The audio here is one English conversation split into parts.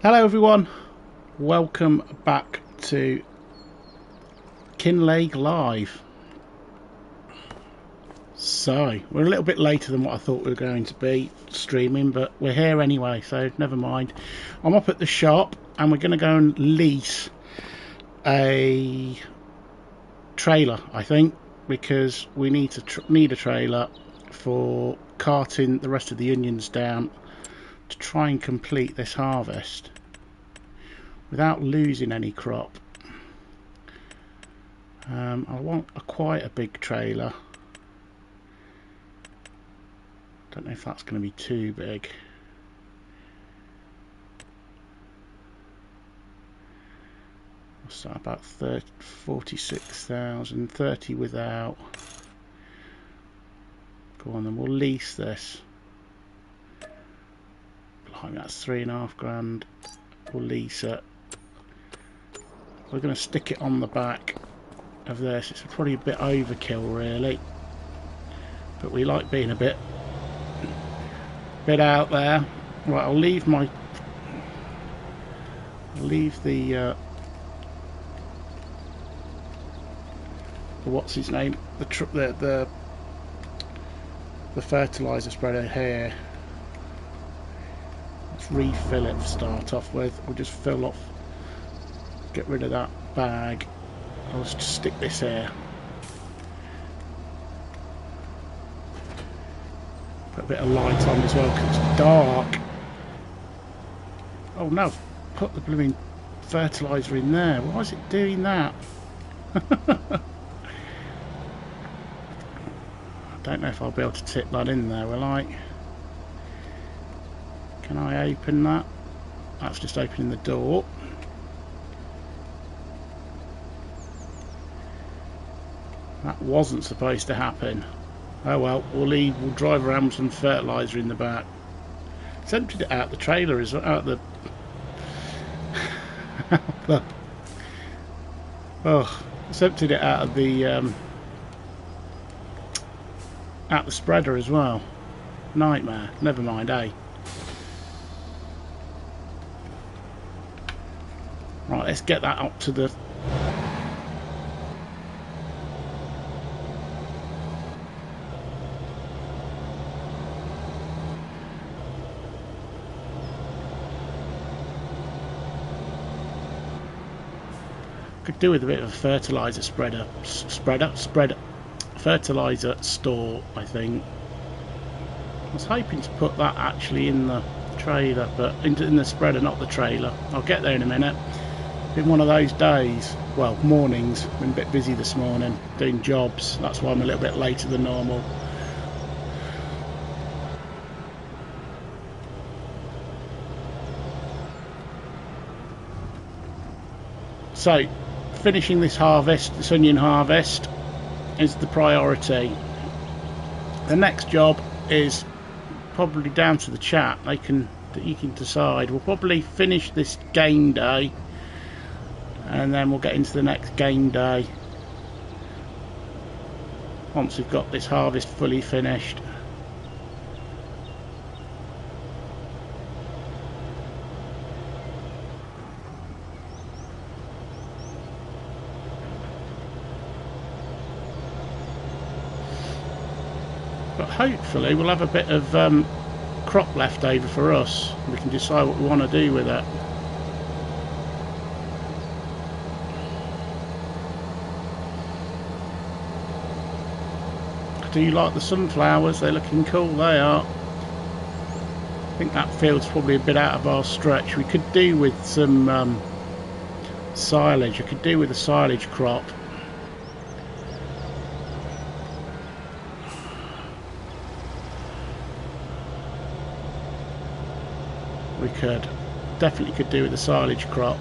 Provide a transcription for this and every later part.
Hello everyone, welcome back to Kinlaig Live. So, we're a little bit later than what I thought we were going to be streaming, but we're here anyway, so never mind. I'm up at the shop and we're going to go and lease a trailer, I think, because we need a trailer for carting the rest of the onions down to try and complete this harvest without losing any crop. I want quite a big trailer. Don't know if that's going to be too big. What's that, about 46,000, 30 without. Go on then, we'll lease this. Blimey, that's £3.5 grand. We'll lease it. We're going to stick it on the back of this. It's probably a bit overkill really, but we like being a bit out there. Right, I'll leave the what's his name, the fertilizer spreader here. Let's refill it to start off with. We'll just fill off, get rid of that bag. I'll just stick this here. Put a bit of light on as well because it's dark. Oh no, put the blooming fertiliser in there. Why is it doing that? I don't know if I'll be able to tip that in there, will I? Can I open that? That's just opening the door. That wasn't supposed to happen. Oh well, we'll drive around with some fertiliser in the back. It's emptied it out the trailer as well, out the it's emptied it out of the spreader as well. Nightmare. Never mind, eh? Right, let's get that up to the could do with a bit of a fertiliser fertiliser store, I think. I was hoping to put that actually in the trailer, but in the spreader, not the trailer. I'll get there in a minute. Been one of those days, well, mornings, been a bit busy this morning doing jobs, that's why I'm a little bit later than normal. So, finishing this harvest, this onion harvest, is the priority. The next job is probably down to the chat. You can decide. We'll probably finish this game day, and then we'll get into the next game day once we've got this harvest fully finished. But hopefully we'll have a bit of crop left over for us. We can decide what we want to do with it. Do you like the sunflowers? They're looking cool, they are. I think that field's probably a bit out of our stretch. We could do with some silage. I could do with a silage crop. We definitely could do with the silage crop.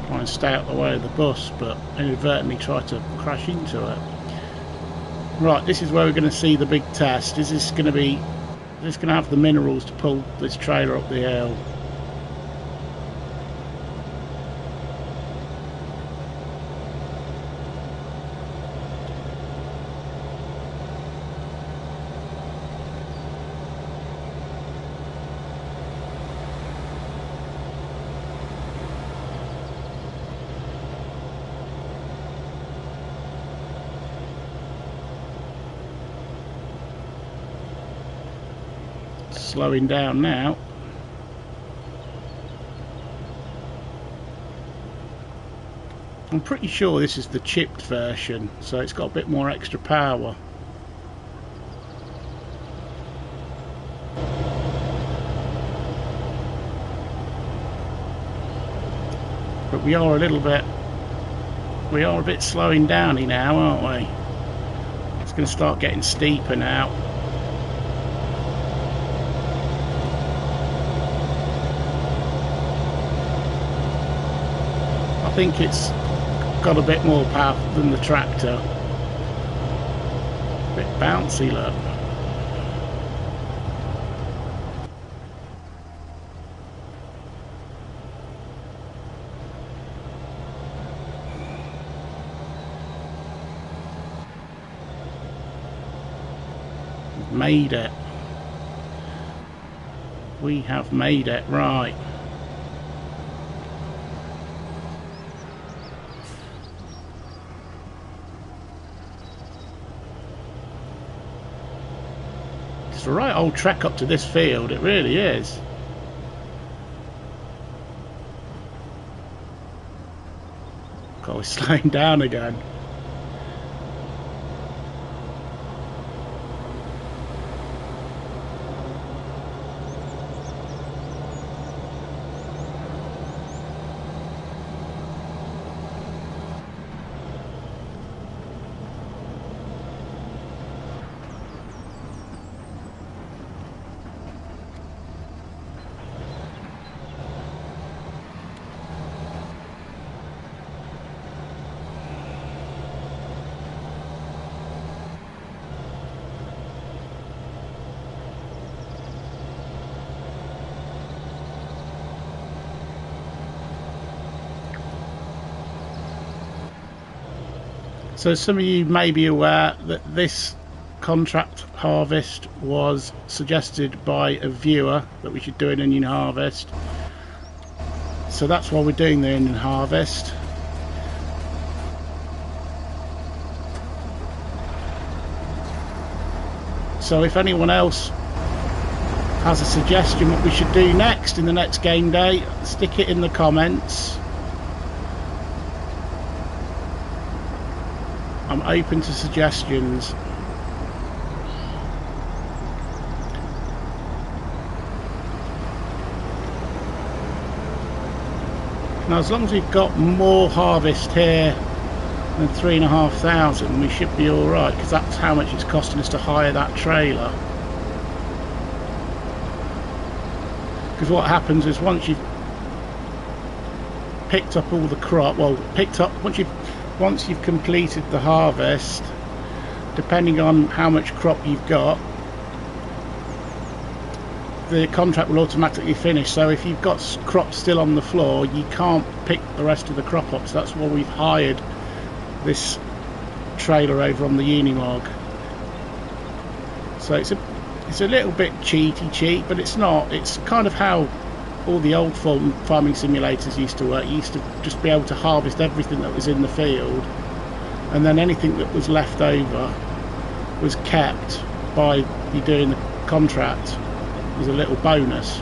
Try and stay out the way of the bus, but inadvertently try to crash into it. Right, this is where we're going to see the big test. Is this going to have the minerals to pull this trailer up the hill? slowing down now. I'm pretty sure this is the chipped version, so it's got a bit more extra power. But we are a bit slowing down now, aren't we? It's going to start getting steeper now. I think it's got a bit more power than the tractor. A bit bouncy, look. Made it. We have made it, right. It's a right old trek up to this field, it really is. God, we're slowing down again. So some of you may be aware that this contract harvest was suggested by a viewer that we should do an onion harvest. So that's why we're doing the onion harvest. So if anyone else has a suggestion what we should do next in the next game day, stick it in the comments. I'm open to suggestions. Now as long as we've got more harvest here than 3,500, we should be alright, because that's how much it's costing us to hire that trailer. Because what happens is once you've picked up all the crop, once you've completed the harvest, depending on how much crop you've got, the contract will automatically finish. So if you've got crop still on the floor, you can't pick the rest of the crop up. So that's why we've hired this trailer over on the Unimog. So it's a little bit cheat, but it's not. It's kind of how all the old farming simulators used to work. You used to just be able to harvest everything that was in the field, and then anything that was left over was kept by you doing the contract as a little bonus.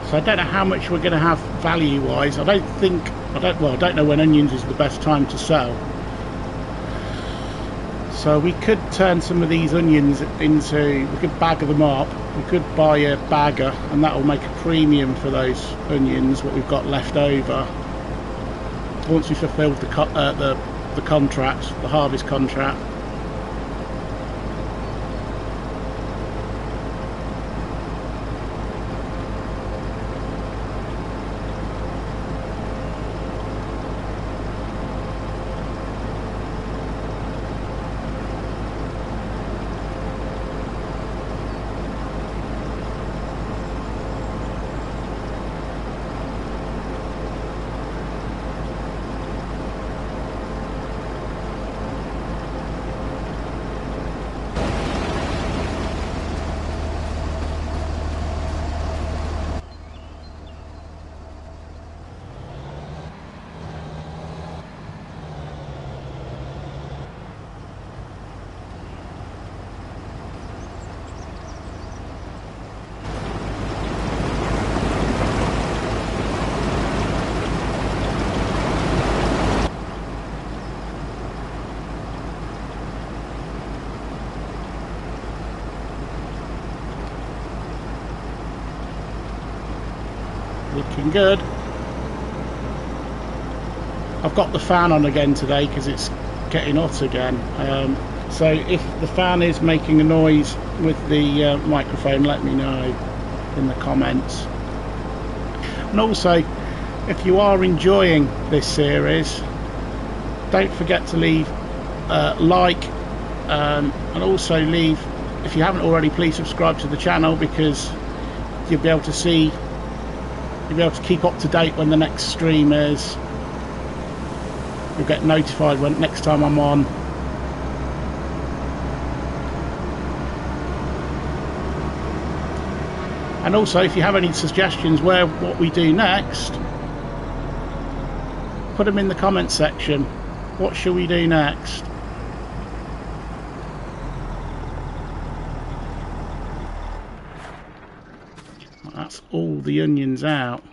So I don't know how much we're going to have value wise. I don't know when onions is the best time to sell. So we could turn some of these onions into, we could bag them up, we could buy a bagger, and that will make a premium for those onions, what we've got left over, once we fulfilled the contract, the harvest contract. looking good. I've got the fan on again today because it's getting hot again. So if the fan is making a noise with the microphone, let me know in the comments. And also, if you are enjoying this series, don't forget to leave like, and also leave, if you haven't already, please subscribe to the channel, because you'll be able to see, you'll be able to keep up to date when the next stream is. You'll get notified when next time I'm on. And also, if you have any suggestions what we do next, put them in the comment section. What shall we do next? That's all the onions out.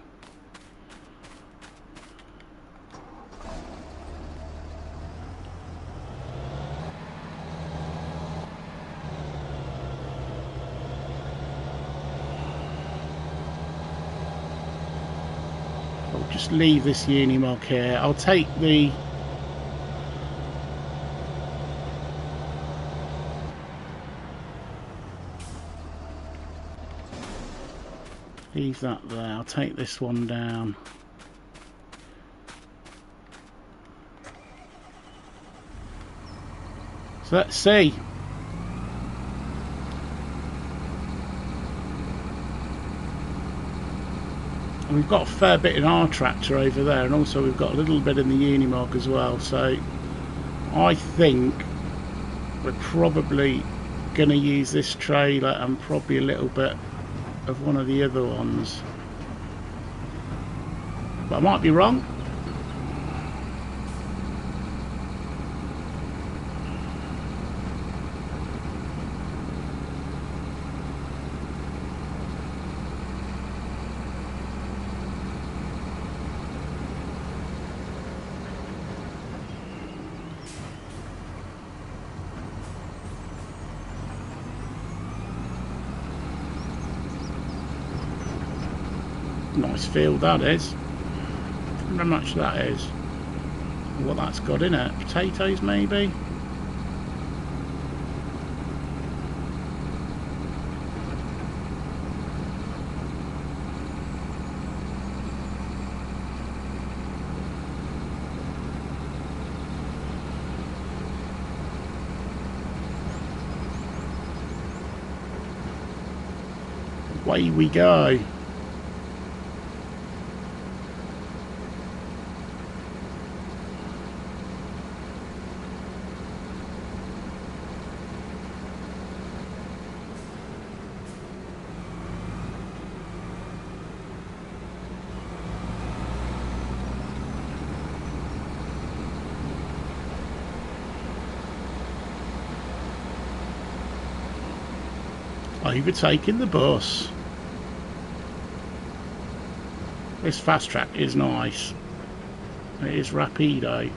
I'll just leave this Unimog here. I'll take the leave that there. I'll take this one down. So let's see. And we've got a fair bit in our tractor over there, and also we've got a little bit in the Unimog as well. So I think we're probably going to use this trailer and probably a little bit of one of the other ones, but I might be wrong. Nice field that is. I wonder how much that is. What that's got in it. Potatoes maybe? Away we go. Overtaking the bus. This fast track is nice. It is rapido.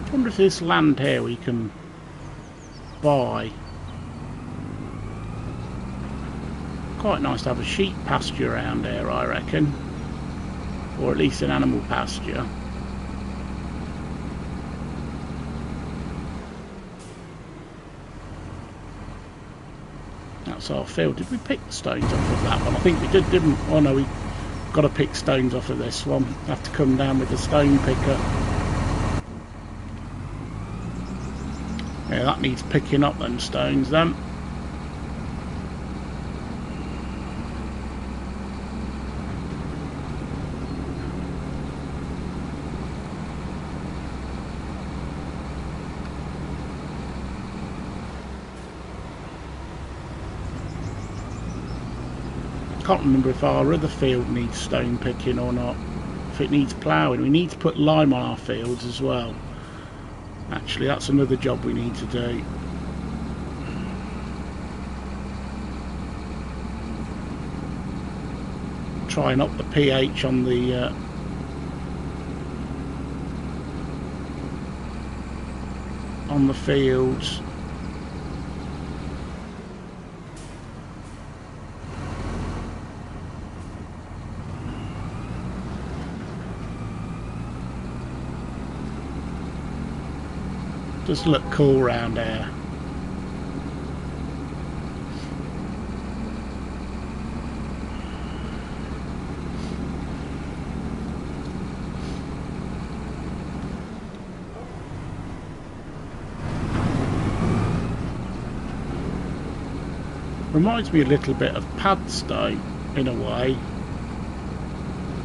I wonder if this land here we can buy. Quite nice to have a sheep pasture around here, I reckon, or at least an animal pasture. That's our field. Did we pick the stones off of that one? I think we did, didn't we? Oh no, got to pick stones off of this one. Have to come down with the stone picker. Yeah, that needs picking up them stones then. I can't remember if our other field needs stone picking or not. If it needs ploughing. We need to put lime on our fields as well. Actually, that's another job we need to do. Try and up the pH on the fields. Just look cool round here. Reminds me a little bit of Padstow in a way.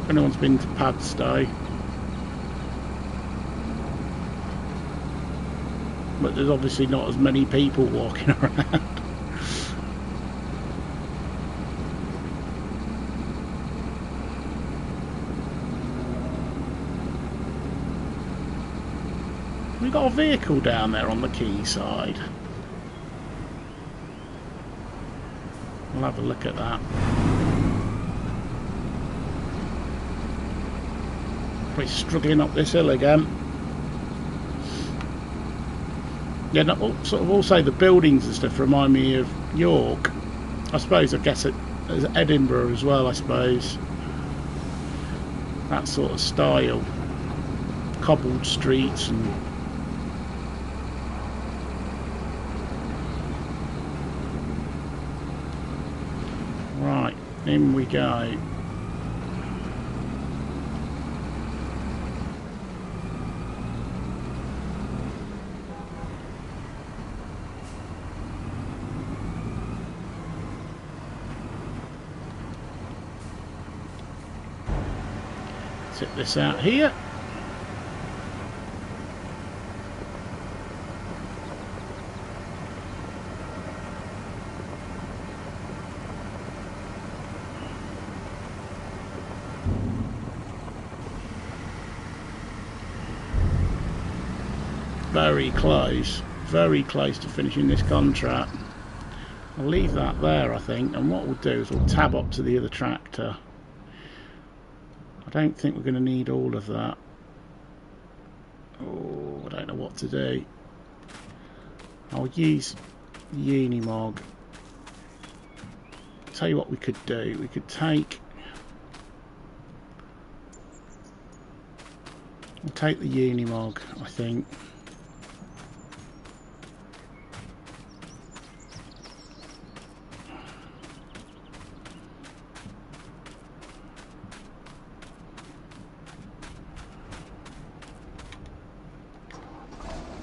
If anyone's been to Padstow. But there's obviously not as many people walking around. We've got a vehicle down there on the quayside. We'll have a look at that. We're struggling up this hill again. Yeah, sort of also the buildings and stuff remind me of York. I suppose, I guess as Edinburgh as well, I suppose. That sort of style. Cobbled streets and... Right, in we go. Tip this out here. Very close to finishing this contract. I'll leave that there, I think, and what we'll do is we'll tab up to the other tractor. I don't think we're going to need all of that. Oh, I don't know what to do. I'll use Unimog. Tell you what we could do. We could take... We'll take the Unimog, I think.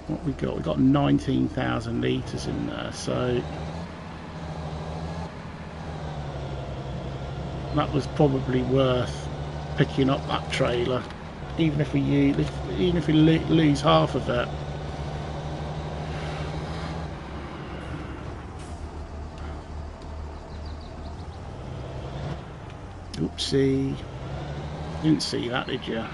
What we got? We got 19,000 litres in there, so that was probably worth picking up that trailer, even if we lose half of it. Oopsie! Didn't see that, did you?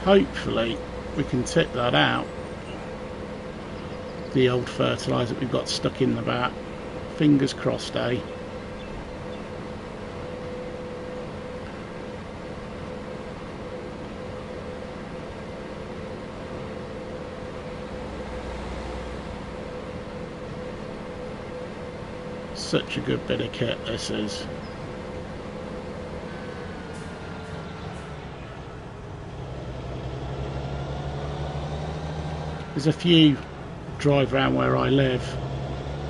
hopefully we can tip that out, the old fertiliser that we've got stuck in the back. Fingers crossed, eh? Such a good bit of kit this is. There's a few drive around where I live,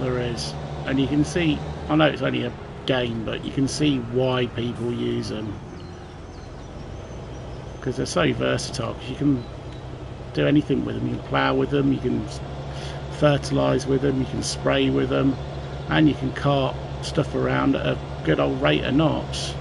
there is, and you can see, I know it's only a game, but you can see why people use them, because they're so versatile. Because you can do anything with them. You can plough with them, you can fertilise with them, you can spray with them, and you can cart stuff around at a good old rate of knots.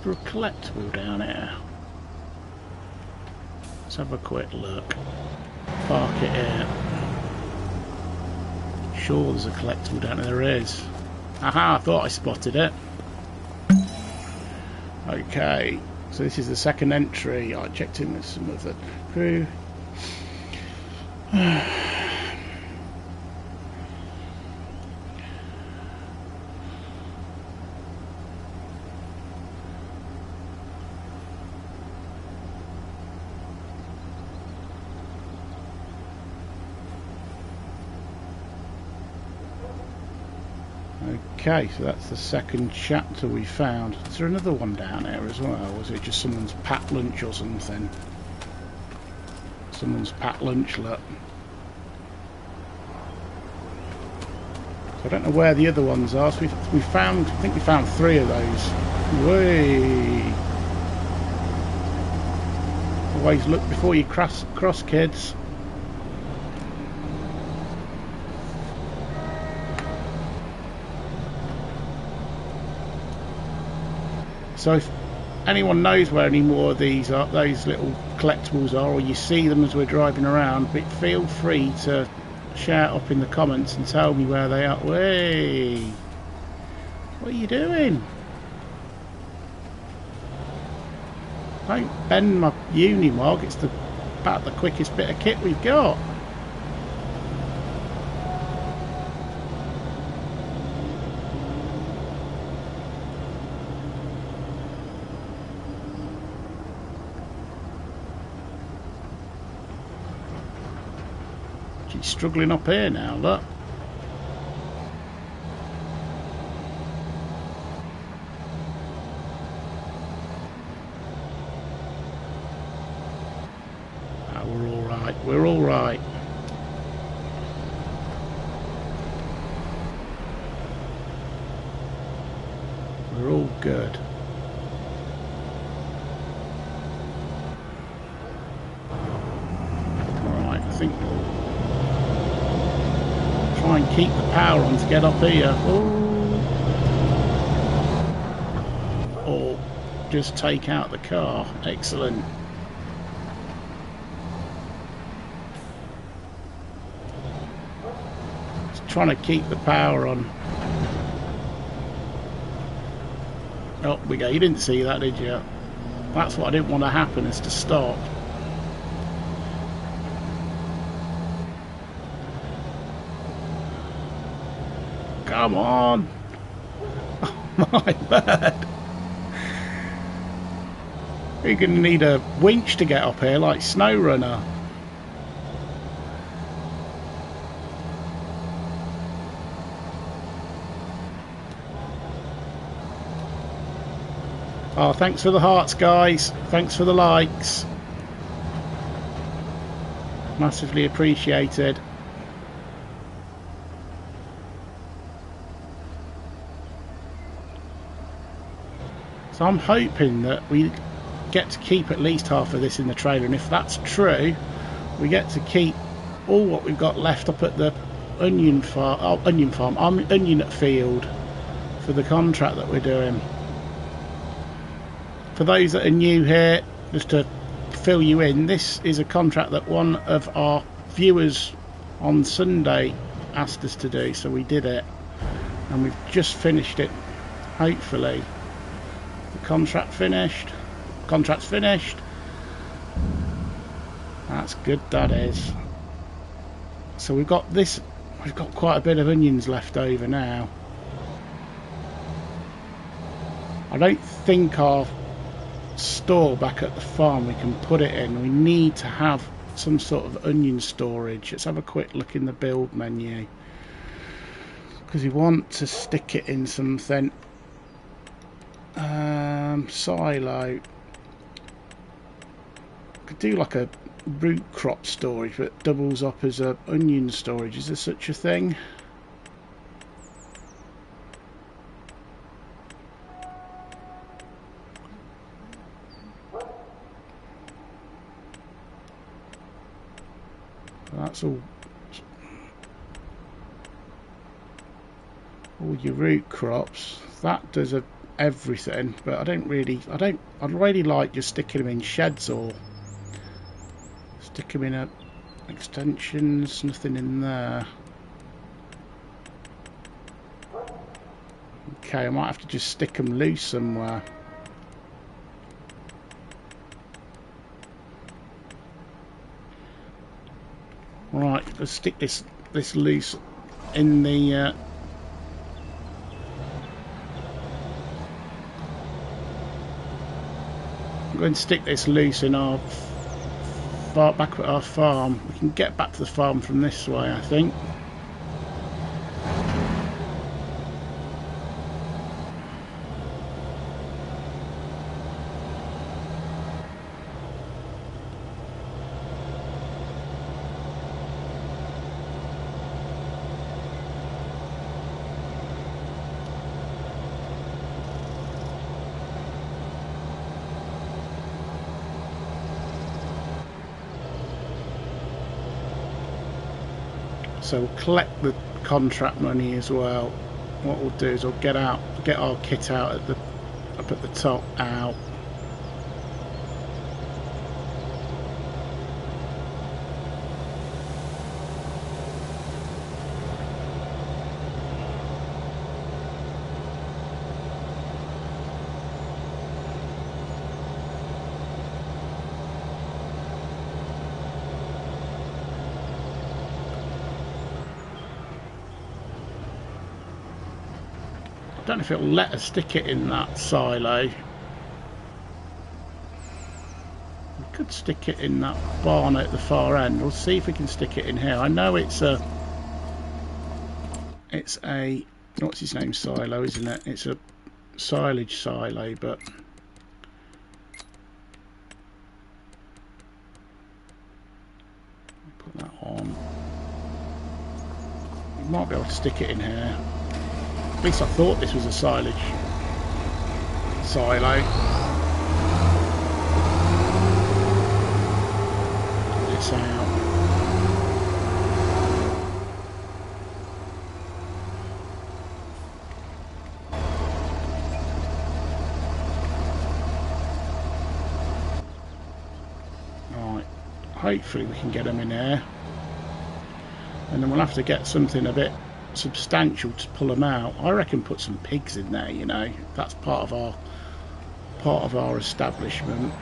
For a collectible down here. Let's have a quick look. Park it here. Sure, there's a collectible down there. There is. Aha, I thought I spotted it. Okay, so this is the second entry. I checked in with some of the crew. Okay, so that's the second chapter we found. Is there another one down there as well? Or was it just someone's packed lunch or something? Someone's packed lunch, look. So I don't know where the other ones are. So we found, I think we found 3 of those. Way. Always look before you cross, kids. So if anyone knows where any more of these are, those little collectibles are, or you see them as we're driving around, but feel free to shout up in the comments and tell me where they are. Way, what are you doing? Don't bend my Unimog. It's about the quickest bit of kit we've got. She's struggling up here now, look. We're all right. We're all right. We're all good. Alright, I think we'll try try and keep the power on to get up here. Or just take out the car. Excellent. Just trying to keep the power on. Oh, we go. You didn't see that, did you? That's what I didn't want to happen, is to stop. Come on! Oh my word! You're going to need a winch to get up here, like Snow Runner. Oh, thanks for the hearts, guys. Thanks for the likes. Massively appreciated. So I'm hoping that we get to keep at least half of this in the trailer, and if that's true, we get to keep all what we've got left up at the onion farm, onion field for the contract that we're doing. For those that are new here, just to fill you in, this is a contract that one of our viewers on Sunday asked us to do, so we did it, and we've just finished it. Hopefully the contract's finished. That's good, that is. So we've got quite a bit of onions left over now. I don't think our store back at the farm we can put it in. We need to have some sort of onion storage. Let's have a quick look in the build menu, because we want to stick it in something. Silo. Could do like a root crop storage that doubles up as a onion storage. Is there such a thing? That's all your root crops. That does everything, but I'd really like just sticking them in sheds or stick them in extensions. Nothing in there. Okay, I might have to just stick them loose somewhere. Right, let's stick this loose in the I'm going to stick this loose in our back at our farm. We can get back to the farm from this way, I think. So we'll collect the contract money as well. What we'll do is we'll get our kit out up at the top out. I don't know if it'll let us stick it in that silo. We could stick it in that barn at the far end. We'll see if we can stick it in here. I know it's a what's his name, silo, isn't it? It's a silage silo, but put that on. We might be able to stick it in here. At least I thought this was a silage silo. Pull this out. hopefully we can get them in there, and then we'll have to get something a bit substantial to pull them out. I reckon put some pigs in there, you know, that's part of our establishment.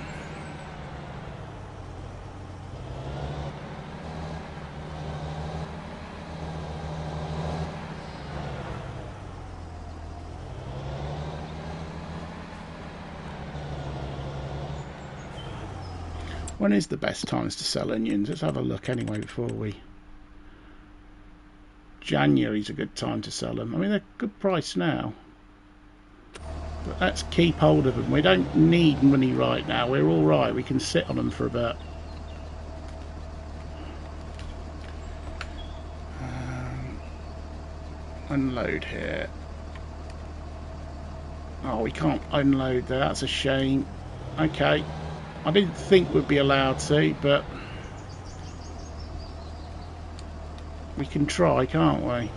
When is the best times to sell onions? Let's have a look anyway before we... January's a good time to sell them. I mean, they're a good price now. But let's keep hold of them. We don't need money right now. We're all right. We can sit on them for a bit. Unload here. Oh, we can't unload there. That's a shame. Okay. I didn't think we'd be allowed to, but we can try, can't we?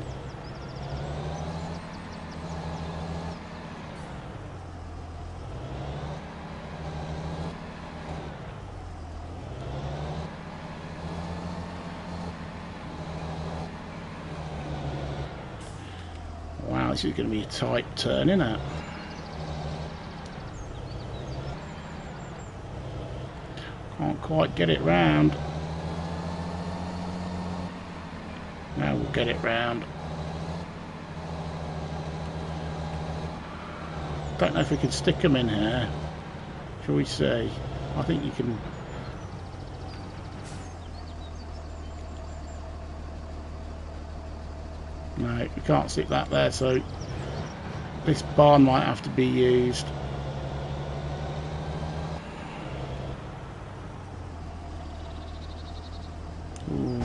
Wow, this is going to be a tight turn, isn't it? Can't quite get it round. Now we'll get it round. Don't know if we can stick them in here. Shall we see? I think you can. No, we can't stick that there, so this barn might have to be used. Ooh.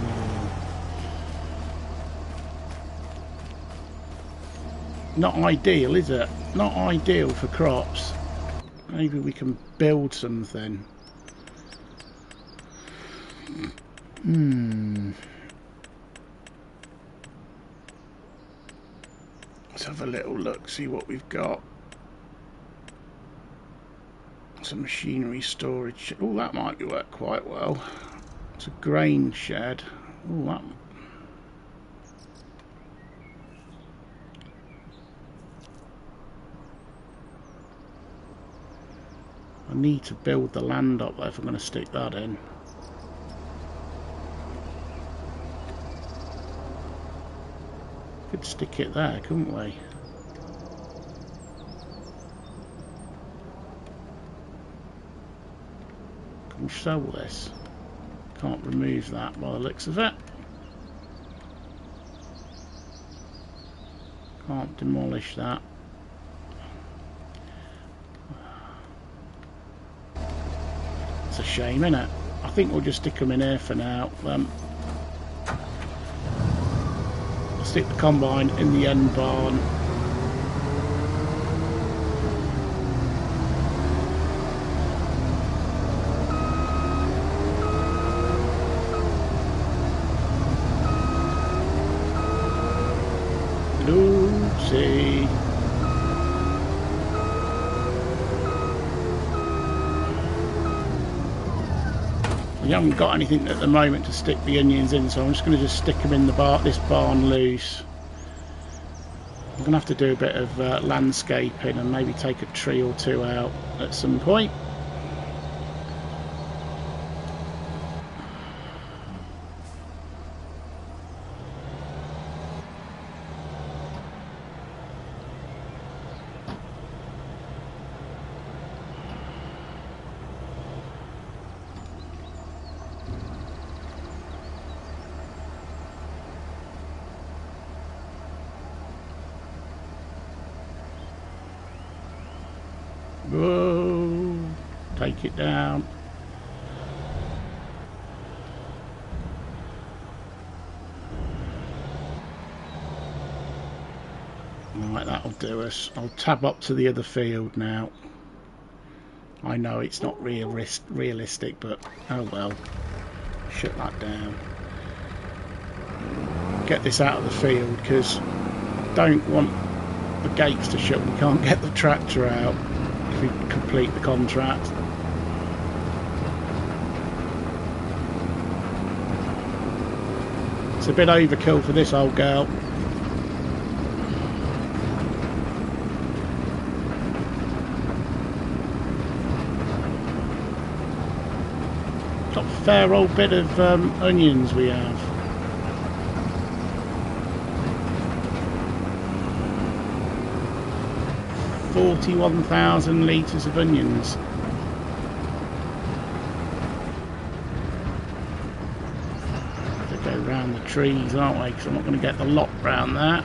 Not ideal, is it? Not ideal for crops. Maybe we can build something. Let's have a little look, see what we've got. Some machinery storage. Oh, that might work quite well. It's a grain shed. Oh, that. I need to build the land up there if I'm going to stick that in. Could stick it there, couldn't we? Can we sell this? Can't remove that by the looks of it. Can't demolish that. It's a shame, isn't it? I think we'll just stick them in here for now. Stick the combine in the end barn. Lucy. We haven't got anything at the moment to stick the onions in, so I'm just going to stick them in this barn loose. I'm going to have to do a bit of landscaping and maybe take a tree or two out at some point. Whoa, take it down. Right, that'll do us. I'll tab up to the other field now. I know it's not realistic, but oh well. Shut that down. Get this out of the field because I don't want the gates to shut. We can't get the tractor out if we complete the contract. It's a bit overkill for this old girl. Got a fair old bit of onions we have. $41,000 litres of onions. We'll go round the trees, aren't we? Because I'm not going to get the lot round that.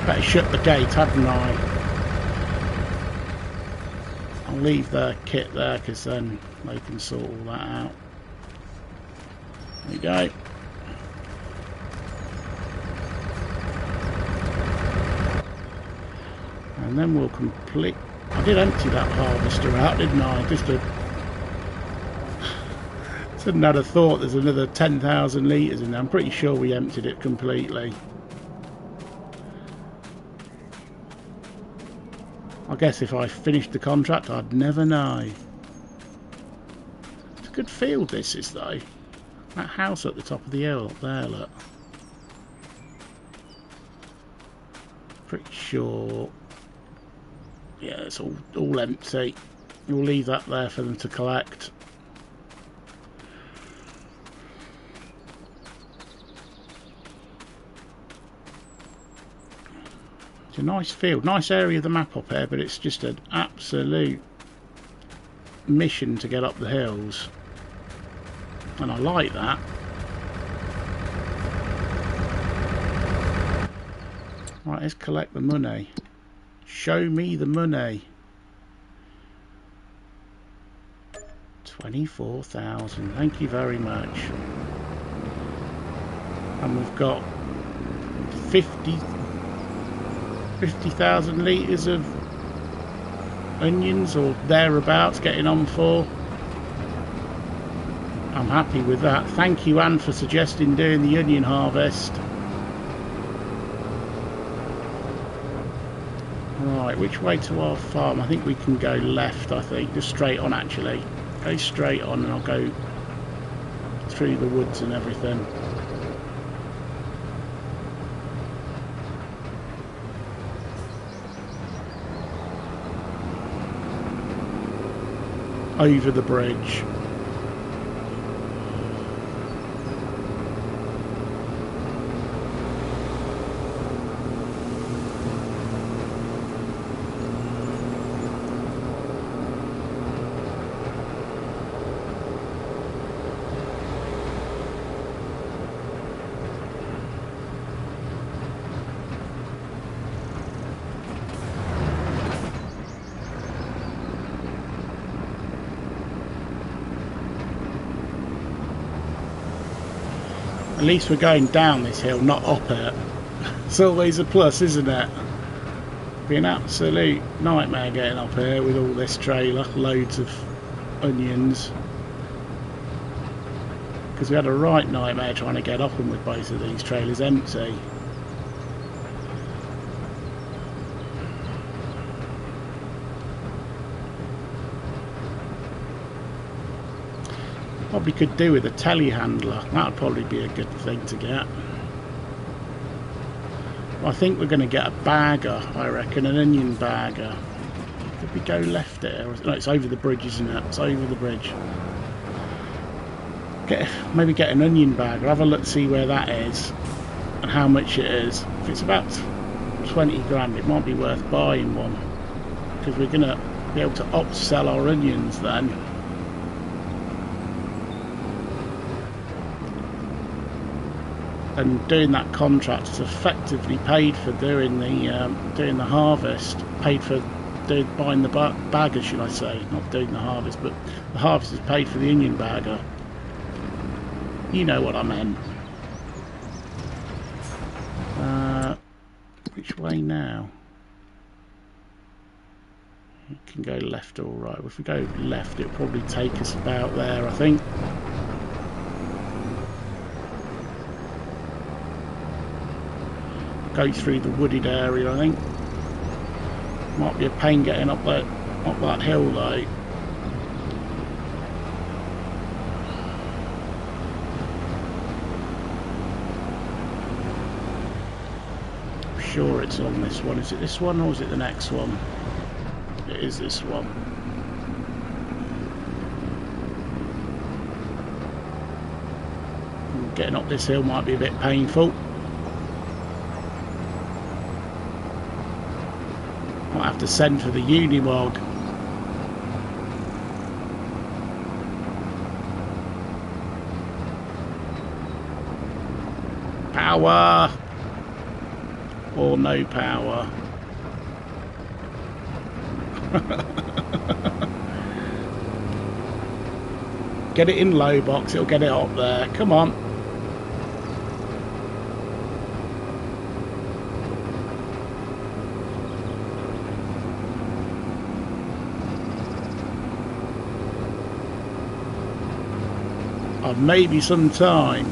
Better shut the gate, hadn't I? I'll leave the kit there because then they can sort all that out. There we go. And then we'll complete. I did empty that harvester out, didn't I? Just hadn't had a thought there's another 10,000 litres in there. I'm pretty sure we emptied it completely. I guess if I finished the contract, I'd never know. It's a good field, this is, though. That house at the top of the hill up there, look. Pretty sure. Yeah, it's all empty. We'll leave that there for them to collect. It's a nice field, nice area of the map up here, but it's just an absolute mission to get up the hills, and I like that. Right, let's collect the money. Show me the money. 24,000. Thank you very much. And we've got 50,000 litres of onions or thereabouts getting on for. I'm happy with that. Thank you, Anne, for suggesting doing the onion harvest. Right, which way to our farm? I think we can go left, I think. Just straight on, actually. Go straight on and I'll go through the woods and everything. Over the bridge. At least we're going down this hill, not up it. It's always a plus, isn't it? It'd be an absolute nightmare getting up here with all this trailer, loads of onions. Because we had a right nightmare trying to get up them with both of these trailers empty. Probably could do with a telehandler. That would probably be a good thing to get. Well, I think we're going to get a bagger, I reckon, an onion bagger. Could we go left there? No, it's over the bridge, isn't it? It's over the bridge. Maybe get an onion bagger. Have a look, see where that is and how much it is. If it's about 20 grand, it might be worth buying one, because we're going to be able to upsell our onions then. And doing that contract is effectively paid for doing the harvest, paid for buying the bagger, should I say, not doing the harvest, but the harvest is paid for the onion bagger. You know what I meant. Which way now? You can go left or right. If we go left, it'll probably take us about there, I think. go through the wooded area, I think. Might be a pain getting up that hill though. I'm sure it's on this one. Is it this one or is it the next one? It is this one. Getting up this hill might be a bit painful. Might have to send for the Unimog. Power or no power. Get it in low box, it'll get it up there. Come on. Maybe some time.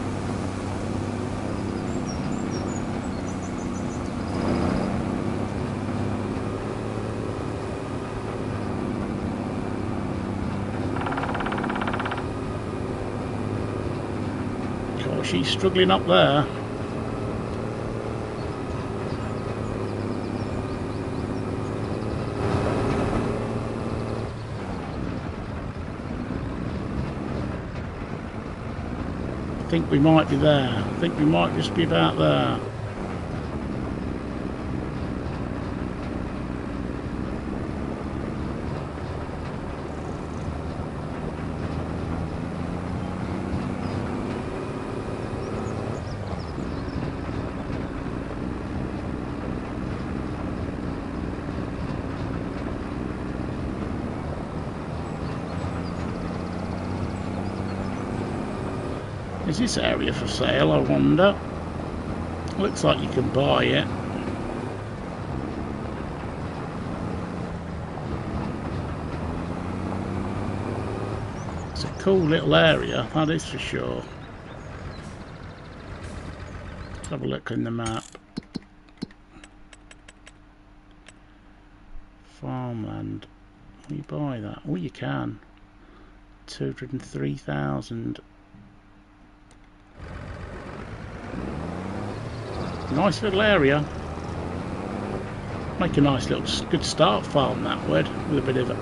Gosh, she's struggling up there. I think we might be there. I think we might just be about there. Is this area for sale, I wonder? Looks like you can buy it. It's a cool little area, that is for sure. Let's have a look in the map. Farmland. Will you buy that? Oh, you can. 203,000. Nice little area. Make a nice little good start farm that would, with a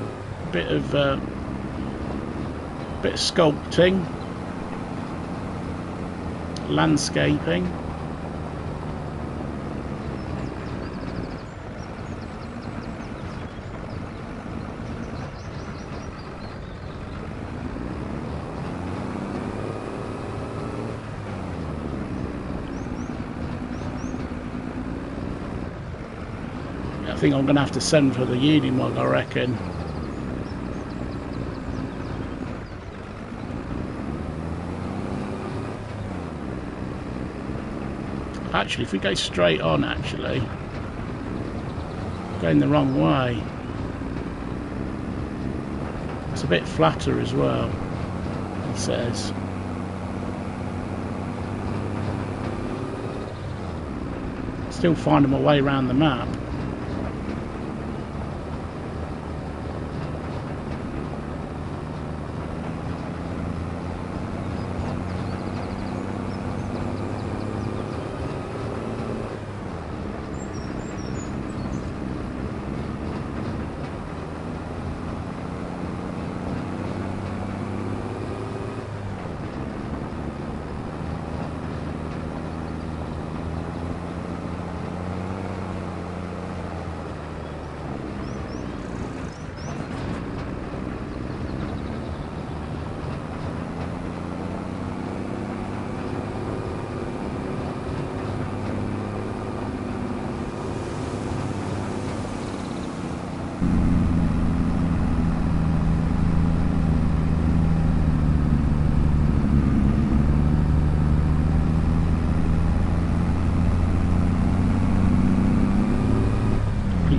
bit of sculpting, landscaping. I think I'm going to have to send for the Unimog, I reckon. Actually, if we go straight on, actually, going the wrong way. It's a bit flatter as well, he says. Still finding my way around the map.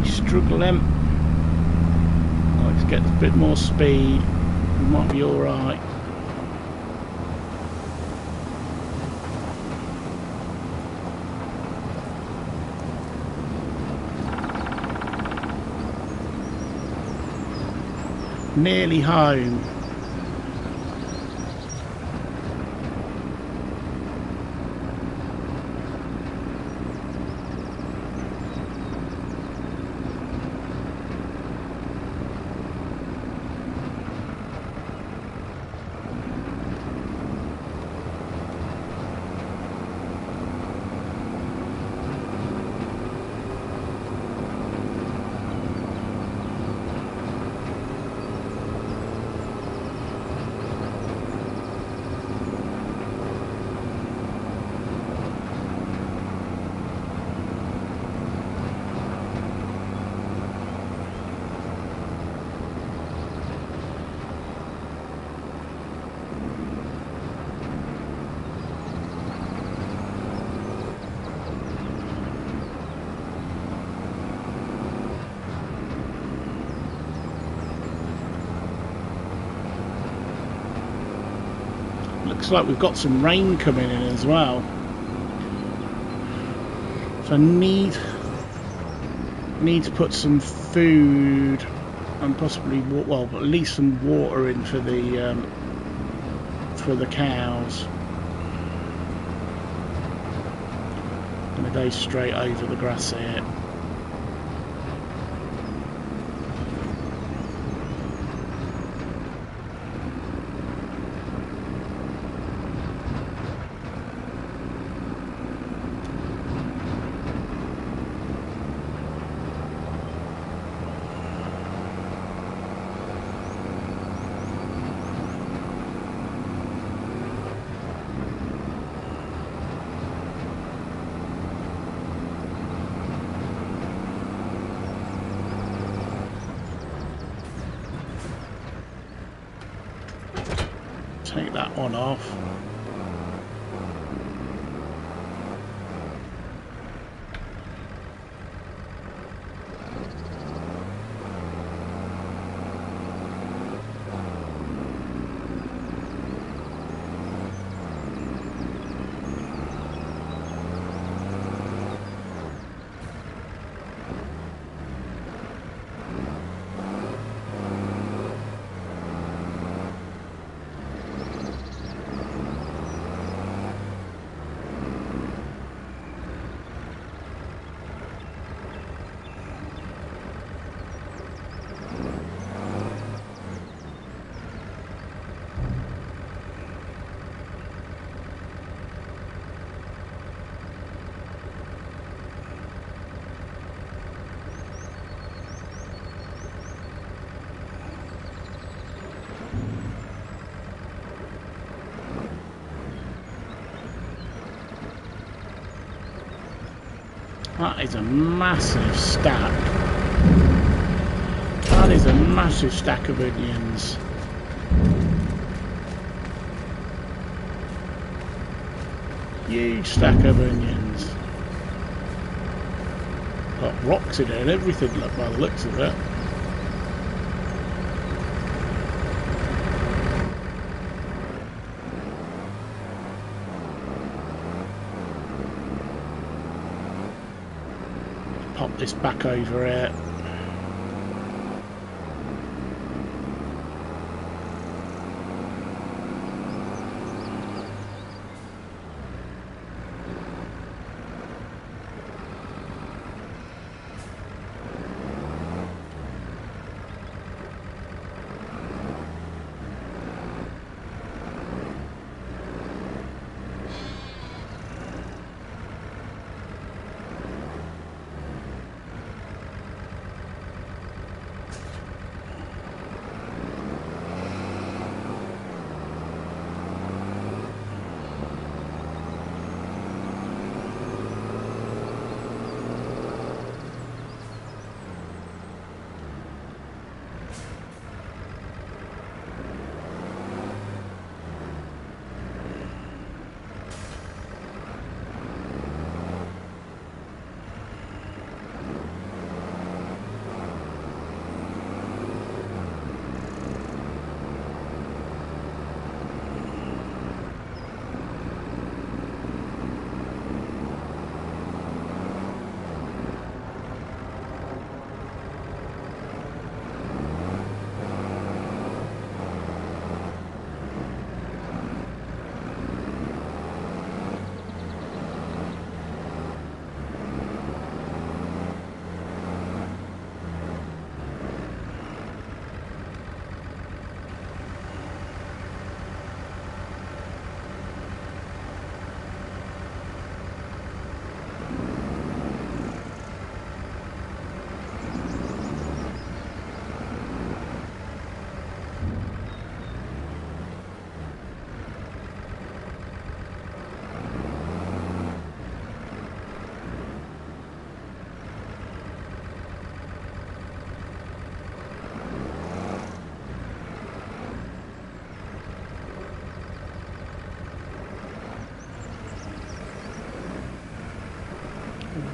Struggling. Let's get a bit more speed. We might be alright. Nearly home. Looks like we've got some rain coming in as well. So I need to put some food and possibly, well, at least some water in for the cows. I'm going to go straight over the grass here. Take that one off. That is a massive stack. That is a massive stack of onions. Huge stack of onions. Got rocks in it and everything, look, by the looks of it. Pop this back over it.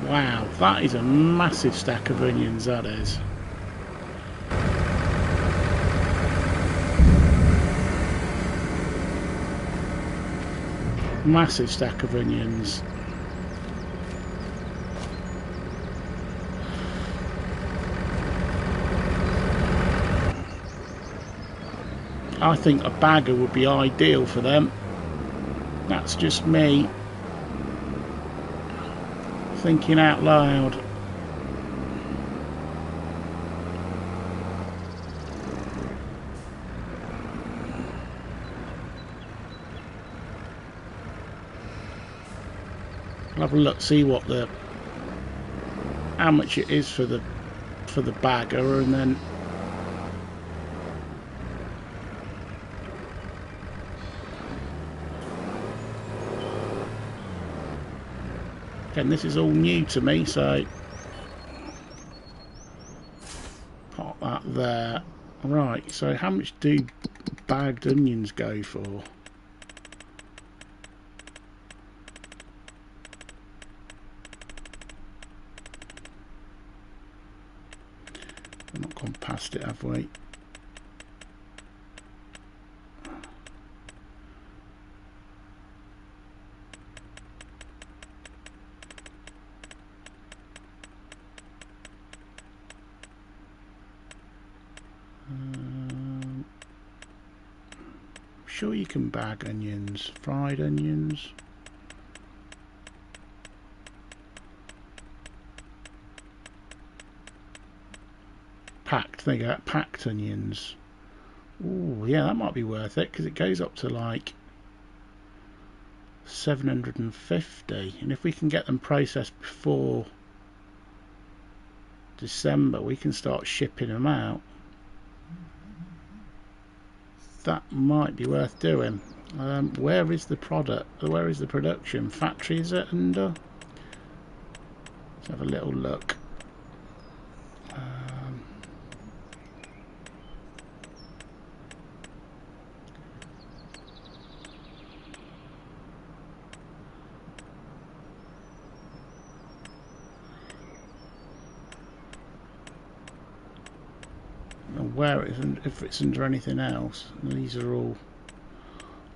Wow, that is a massive stack of onions, that is. Massive stack of onions. I think a bagger would be ideal for them. That's just me thinking out loud. I'll have a look, see what how much it is for the bagger, and then again, this is all new to me, so pop that there. Right, so how much do bagged onions go for? We've not gone past it, have we? Sure you can bag onions, fried onions. Packed, there you go, packed onions. Oh yeah, that might be worth it, because it goes up to like 750, and if we can get them processed before December, we can start shipping them out. That might be worth doing. Where is the product? Where is the production factory? Is it under? Let's have a little look. Where it is, and if it's under anything else. These are all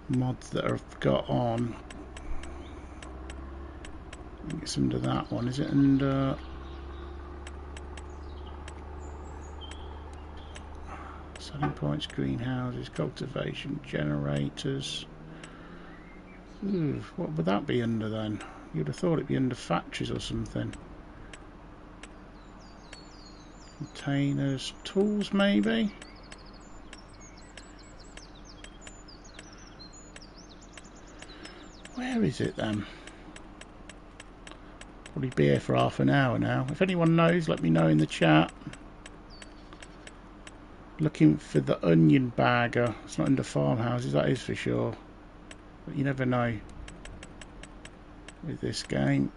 mods that I've got on. I think it's under that one. Is it under selling points, greenhouses, cultivation, generators? Ooh, what would that be under then? You'd have thought it'd be under factories or something. Containers, tools maybe? Where is it then? Probably be here for half an hour now. If anyone knows, let me know in the chat. Looking for the onion bagger. It's not under farmhouses, that is for sure. But you never know with this game.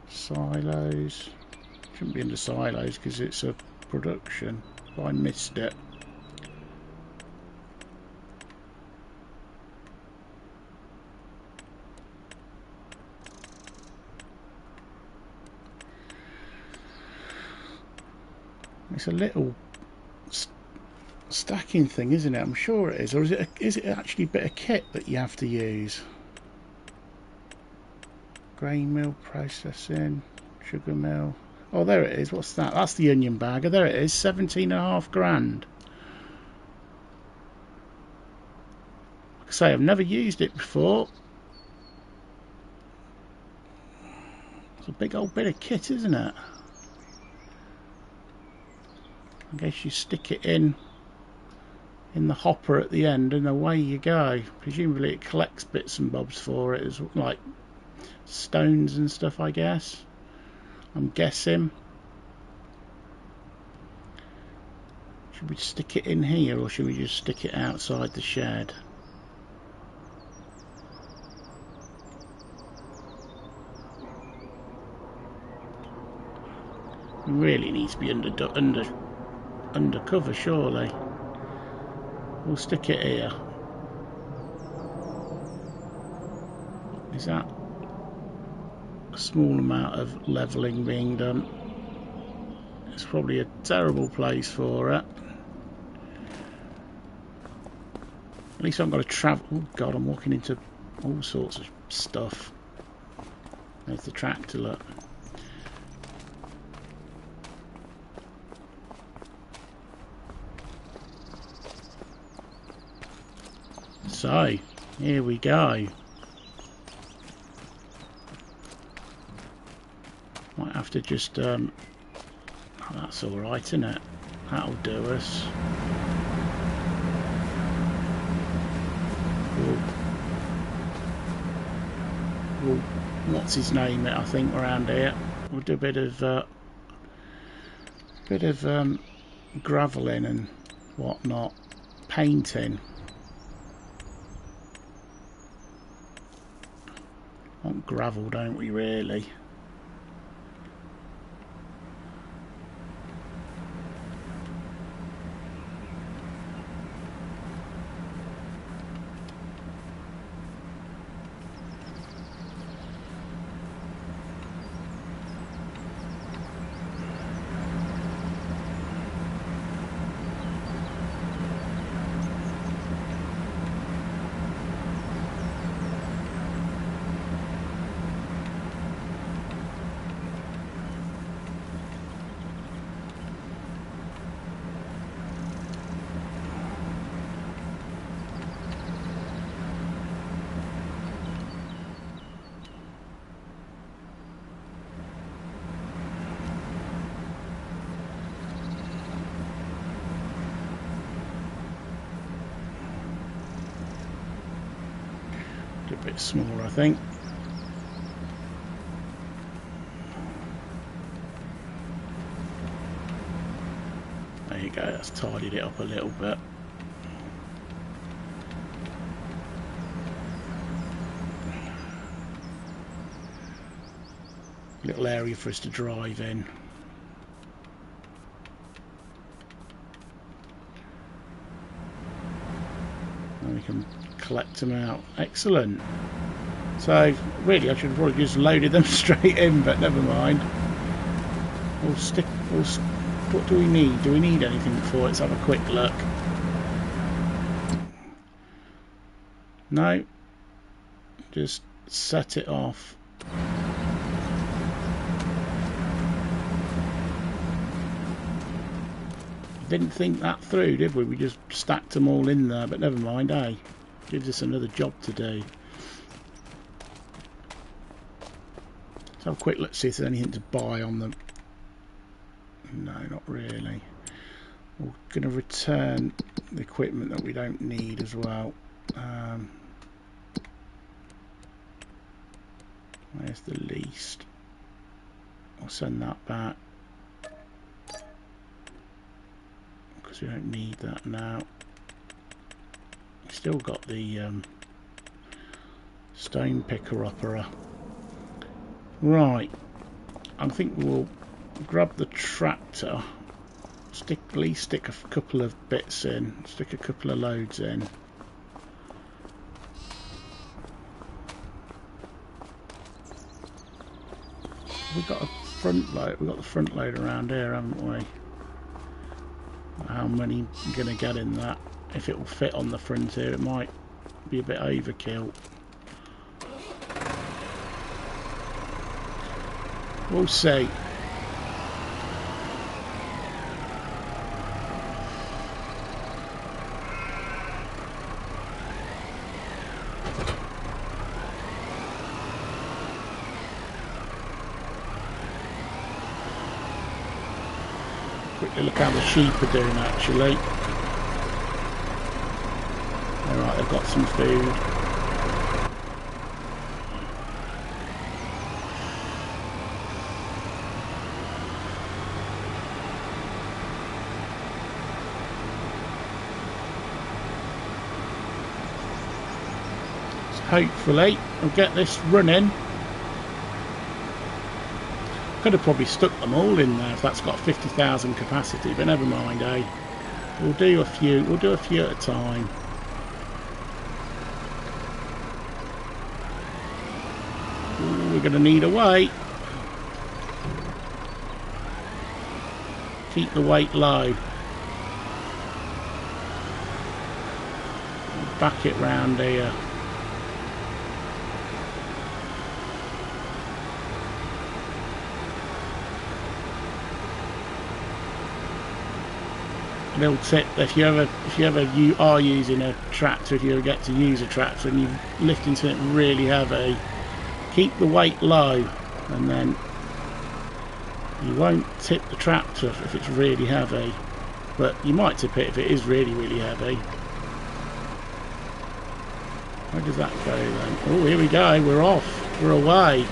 Silos. Shouldn't be under silos because it's a production. But I missed it. It's a little stacking thing, isn't it? I'm sure it is. Or is it actually a bit of kit that you have to use? Grain mill processing, sugar mill. Oh, there it is. What's that? That's the onion bagger. There it is. 17.5 grand. Like I say, I've never used it before. It's a big old bit of kit, isn't it? I guess you stick it in the hopper at the end and away you go. Presumably it collects bits and bobs for it, as like stones and stuff, I guess. I'm guessing. Should we stick it in here or should we just stick it outside the shed? It really needs to be undercover, surely. We'll stick it here. Is that a small amount of levelling being done. It's probably a terrible place for it. At least I've got to travel. Oh god, I'm walking into all sorts of stuff. There's the tractor, look. So, here we go. Might have to just, oh, that's alright, isn't it? That'll do us. Well, what's his name, I think, around here. We'll do a bit of gravelling and whatnot. Painting. Want gravel, don't we, really? A bit smaller, I think. There you go, that's tidied it up a little bit. Little area for us to drive in. And we can collect them out. Excellent. So really I should have probably just loaded them straight in, but never mind. What do we need? Do we need anything before? Let's have a quick look. No. Just set it off. Didn't think that through, did we? We just stacked them all in there, but never mind, eh? Gives us another job to do. Let's have a quick look, see if there's anything to buy on them. No, not really. We're going to return the equipment that we don't need as well. Where's the least? I'll send that back. Because we don't need that now. Still got the stone picker upper. Right, I think we'll grab the tractor, at least stick a couple of bits in, stick a couple of loads in. We've got a front load, we've got the front load around here, haven't we? How many are going to get in that? If it will fit on the front here, it might be a bit overkill. We'll see. Quickly look how the sheep are doing actually. Alright, they've got some food. So hopefully we'll get this running. Could have probably stuck them all in there if that's got 50,000 capacity, but never mind, eh? We'll do a few at a time. Ooh, we're going to need a weight. Keep the weight low. Back it round here. Little tip: if you are using a tractor, if you ever get to use a tractor and you're lifting something really heavy, keep the weight low, and then you won't tip the tractor if it's really heavy, but you might tip it if it is really, really heavy. Where does that go then? Oh, here we go, we're off, we're away.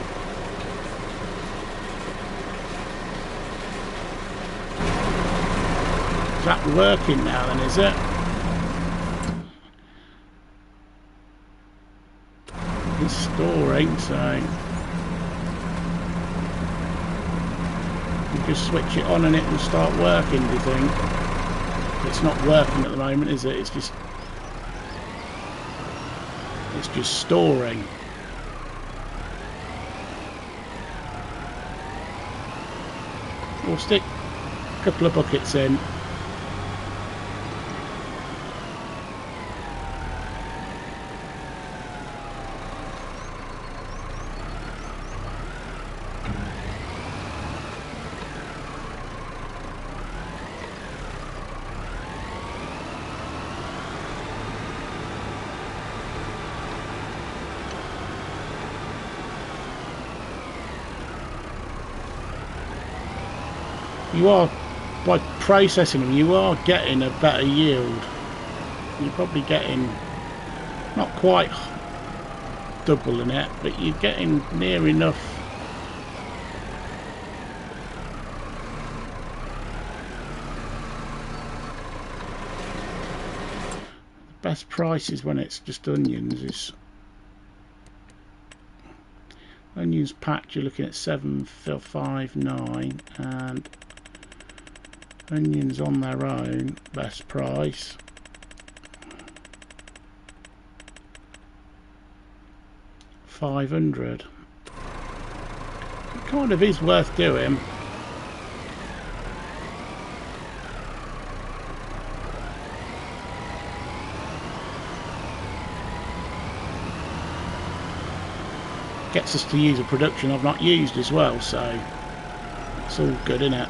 Is that working now then, is it? It's storing, so you just switch it on and it will start working, do you think? It's not working at the moment, is it? It's just storing. We'll stick a couple of buckets in. You are, by processing them, you are getting a better yield. You're probably getting, not quite doubling it, but you're getting near enough. The best price is when it's just onions. Is onions packed, you're looking at $7.59, and onions on their own, best price, $500. It kind of is worth doing. Gets us to use a production I've not used as well, so it's all good, isn't it?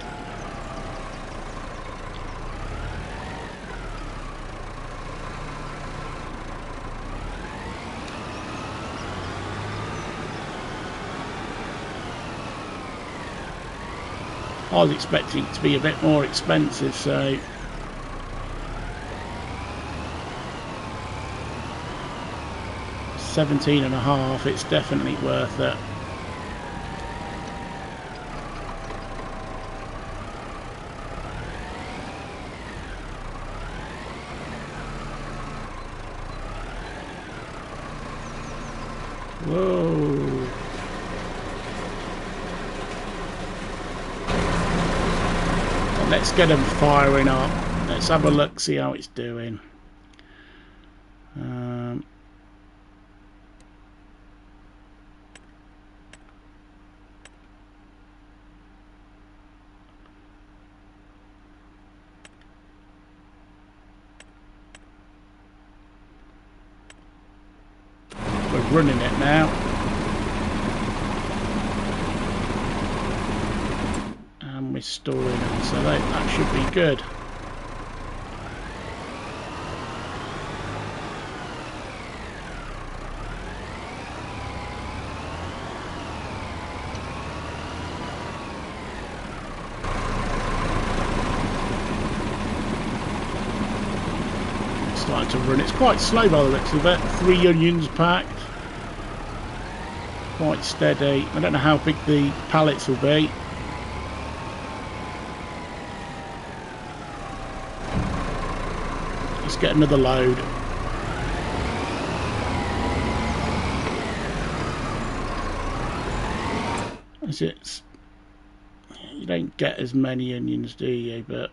I was expecting it to be a bit more expensive, so $17.50, it's definitely worth it. Whoa. Let's get them firing up. Let's have a look, see how it's doing. We're running it now. And we're storing them, so that should be good. Starting to run. It's quite slow by the looks of it. 3 onions packed. Quite steady. I don't know how big the pallets will be. Let's get another load. As it's, you don't get as many onions, do you? But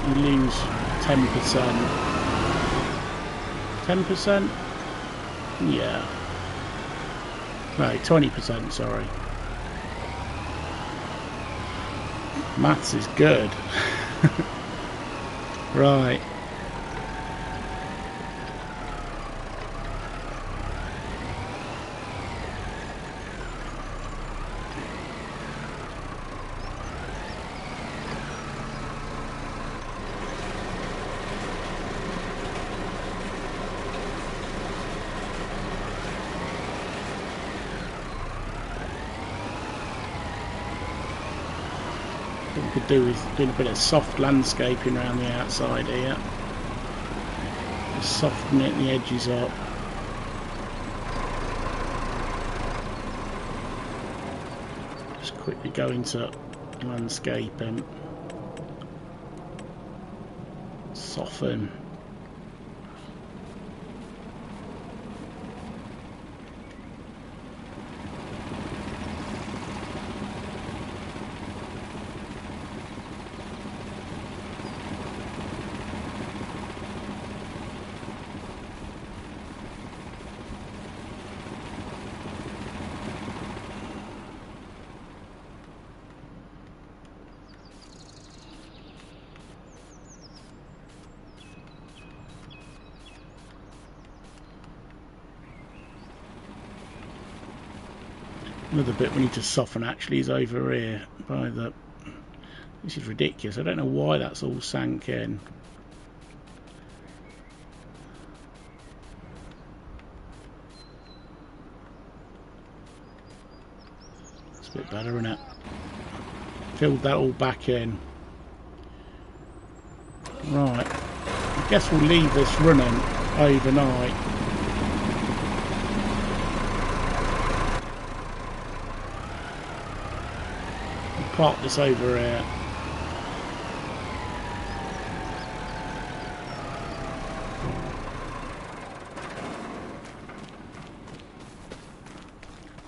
you lose 10%. 10%? Yeah. No, 20%, sorry. Maths is good. Right. What we could do is do a bit of soft landscaping around the outside here. Just softening the edges up. Just quickly go into landscaping. Soften. Another bit we need to soften actually is over here by the... This is ridiculous. I don't know why that's all sank in. It's a bit better, isn't it? Filled that all back in. Right. I guess we'll leave this running overnight. Park this over here.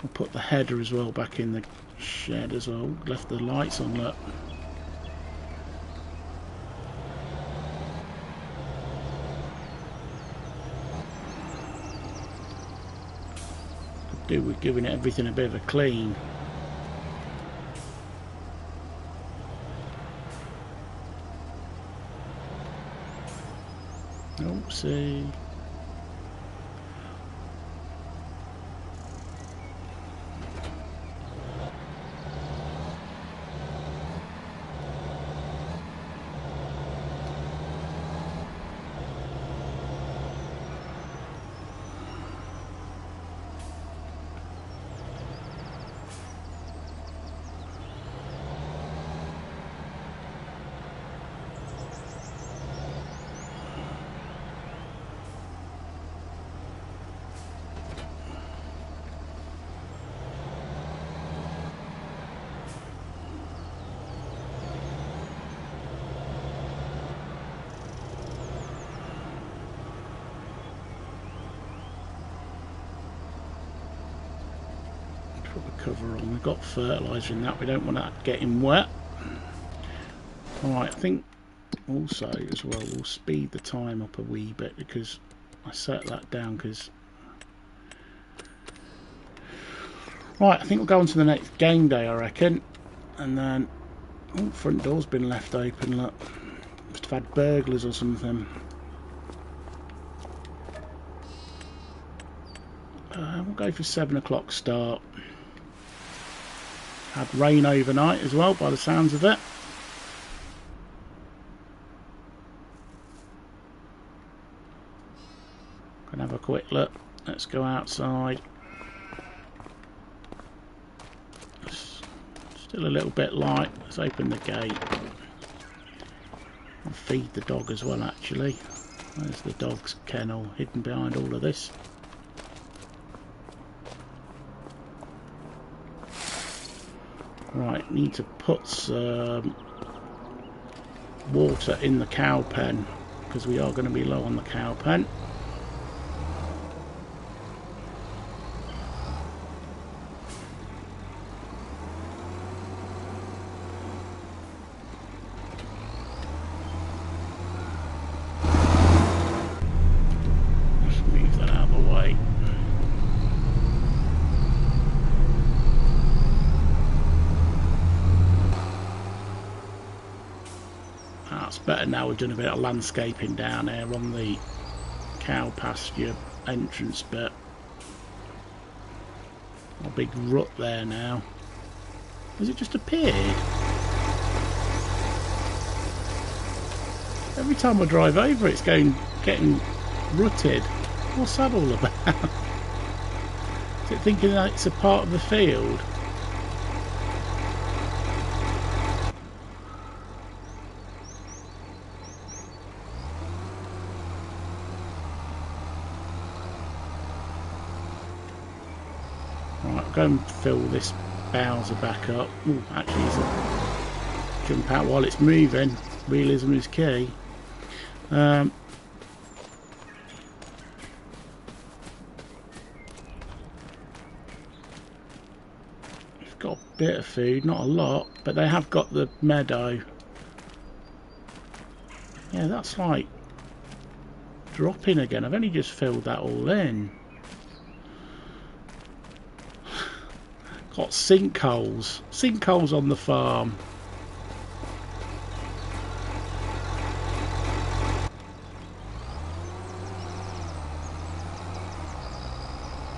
I'll put the header as well back in the shed as well. Left the lights on, look. Could do with giving everything a bit of a clean. Oopsie. Put the cover on. We've got fertiliser in that. We don't want that getting wet. Alright, I think also as well we'll speed the time up a wee bit because I set that down because... Right, I think we'll go on to the next game day, I reckon. And then... Oh, front door's been left open, look. Must have had burglars or something. We'll go for 7 o'clock start. Had rain overnight as well by the sounds of it. Can have a quick look. Let's go outside. Still a little bit light. Let's open the gate. And feed the dog as well actually. There's the dog's kennel hidden behind all of this. Right, need to put some water in the cow pen because we are going to be low on the cow pen. Let's move that out of the way. better now. We've done a bit of landscaping down here on the cow pasture entrance bit. A big rut there now. Has it just appeared? Every time I drive over it's getting rutted. What's that all about? Is it thinking that it's a part of the field? Right, I'll go and fill this Bowser back up. Ooh, actually, jump out while it's moving. Realism is key. We've got a bit of food, not a lot, but they have got the meadow. Yeah, that's like dropping again. I've only just filled that all in. Got sinkholes on the farm.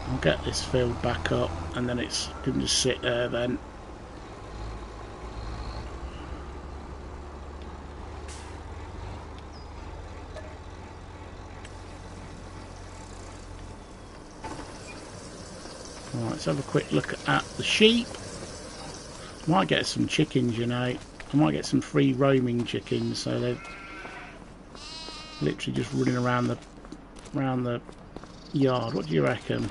I'll get this filled back up and then it's going to just sit there then. Right, let's have a quick look at the sheep. Might get some chickens, you know. I might get some free roaming chickens, so they're literally just running around the yard. What do you reckon?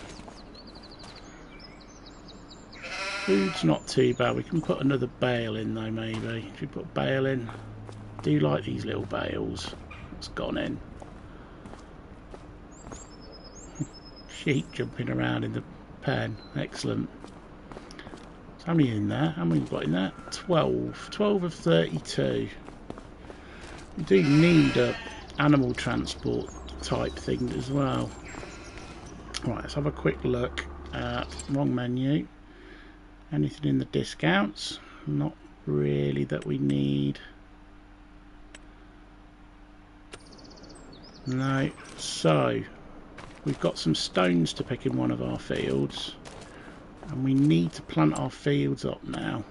Food's not too bad. We can put another bale in though, maybe. Should we put a bale in? I do like these little bales. It's gone in. Sheep jumping around in the pen. Excellent. So how many in there? How many have we got in there? 12. 12 of 32. We do need a animal transport type thing as well. Right, let's have a quick look at wrong menu. Anything in the discounts? Not really that we need. No. So we've got some stones to pick in one of our fields, and we need to plant our fields up now.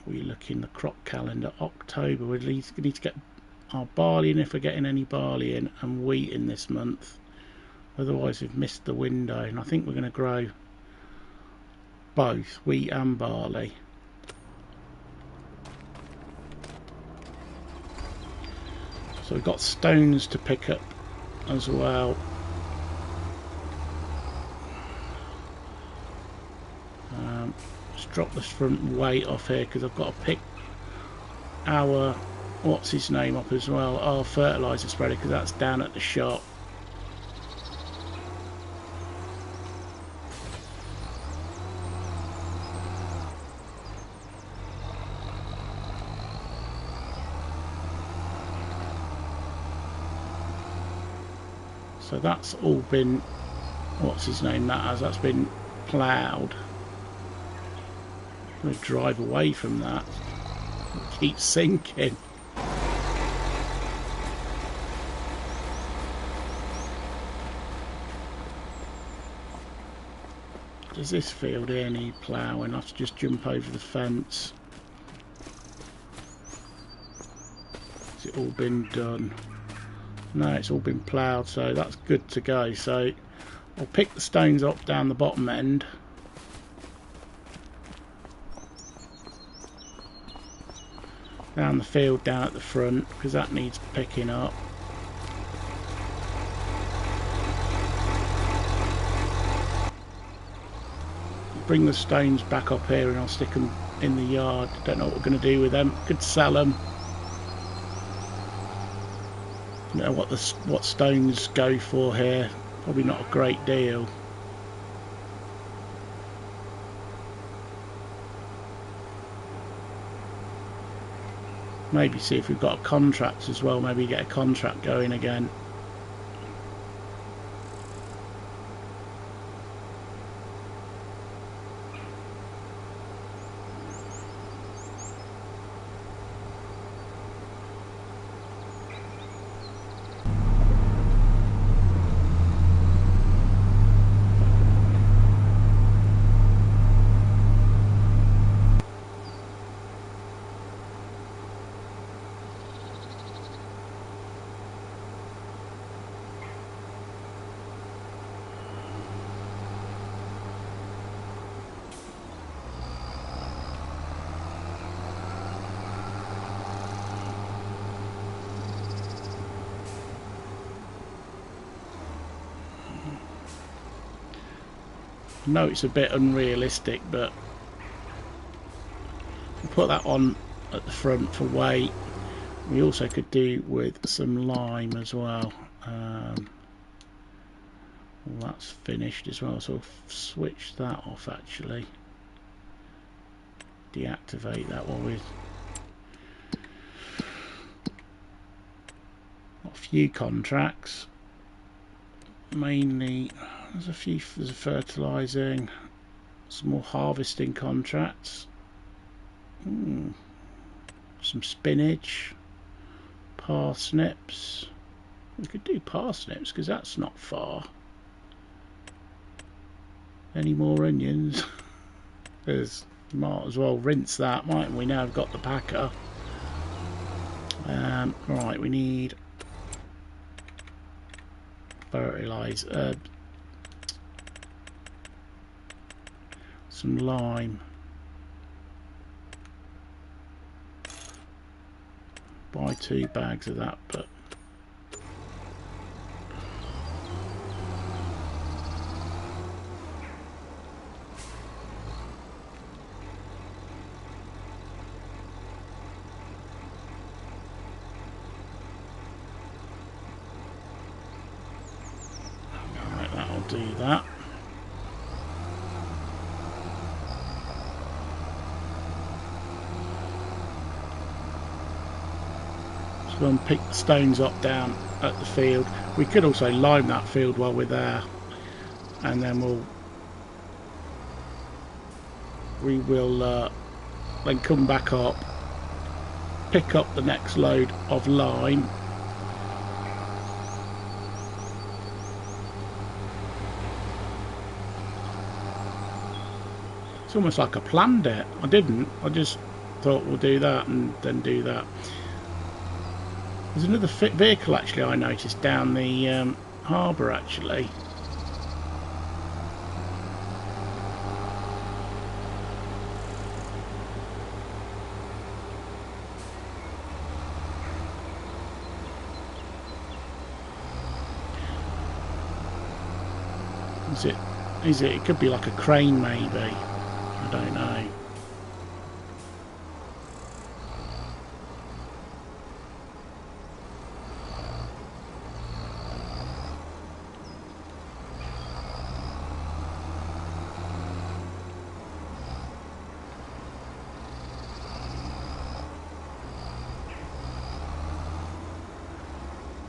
We look in the crop calendar. October. We need to get our barley in if we're getting any barley in, and wheat in this month. Otherwise we've missed the window, and I think we're going to grow both wheat and barley. So we've got stones to pick up as well. Let's drop this front weight off here because I've got to pick our, what's his name, up as well, our fertiliser spreader, because that's down at the shop. So that's all been, what's his name, that's been ploughed. I'm going to drive away from that. It keeps sinking. Does this field here need ploughing? I have to just jump over the fence. Has it all been done? No, it's all been ploughed, so that's good to go. So I'll pick the stones up down the bottom end. Down the field down at the front, because that needs picking up. Bring the stones back up here and I'll stick them in the yard. Don't know what we're going to do with them. Could sell them. Don't know what stones go for here. Probably not a great deal. Maybe see if we've got a contract as well. Maybe get a contract going again. I know it's a bit unrealistic, but we'll put that on at the front for weight. We also could do with some lime as well. Well, that's finished as well, so we'll switch that off actually. Deactivate that while we've got a few contracts. Mainly, there's a fertilising, some more harvesting contracts. Some spinach, parsnips. We could do parsnips because that's not far. Any more onions? There's, might as well rinse that, mightn't we? Now we've got the packer. Right, we need fertiliser, some lime. Buy 2 bags of that, but right, that'll do that. Go and pick the stones up down at the field. We could also lime that field while we're there, and then we will then come back up, pick up the next load of lime, it's almost like I planned it. I didn't, I just thought we'll do that and then do that. There's another vehicle actually I noticed down the harbour actually. Is it? It could be like a crane maybe. I don't know.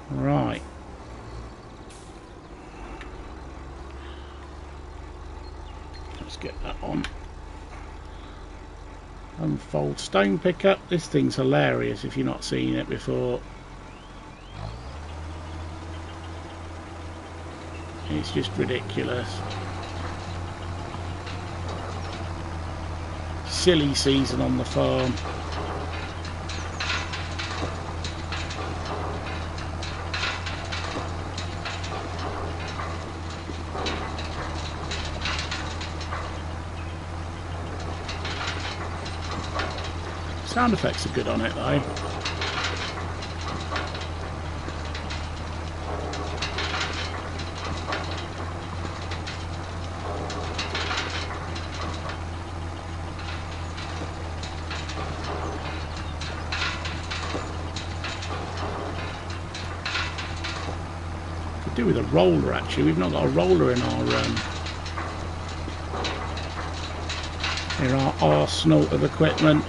Right. Let's get that on. Unfold stone pickup. This thing's hilarious if you've not seen it before. It's just ridiculous. Silly season on the farm. Sound effects are good on it though. Could do with a roller actually. We've not got a roller in our arsenal of equipment.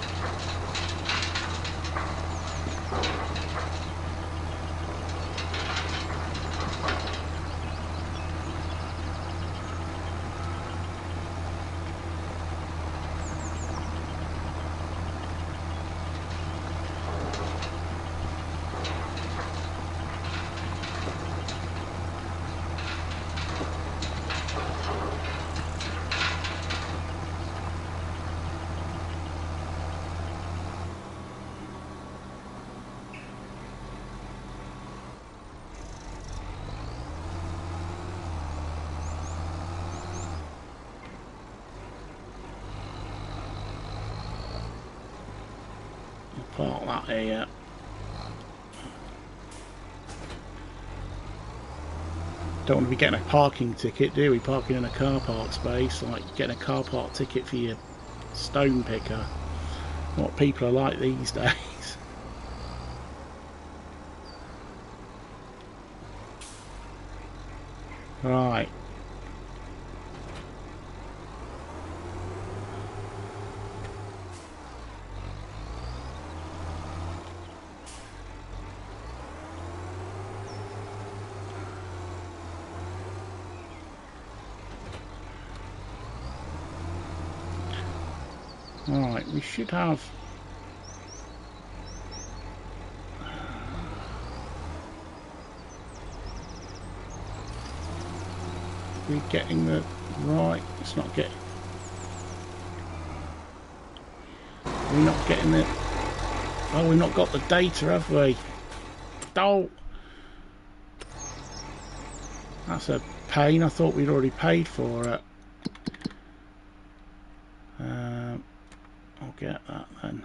Park that here. Don't want to be getting a parking ticket, do we? Parking in a car park space, like getting a car park ticket for your stone picker. What people are like these days. Right. Alright, we should have... We're getting the... Right, it's not getting... We're not getting the... Oh, we've not got the data, have we? Oh! That's a pain. I thought we'd already paid for it. I'll get that then.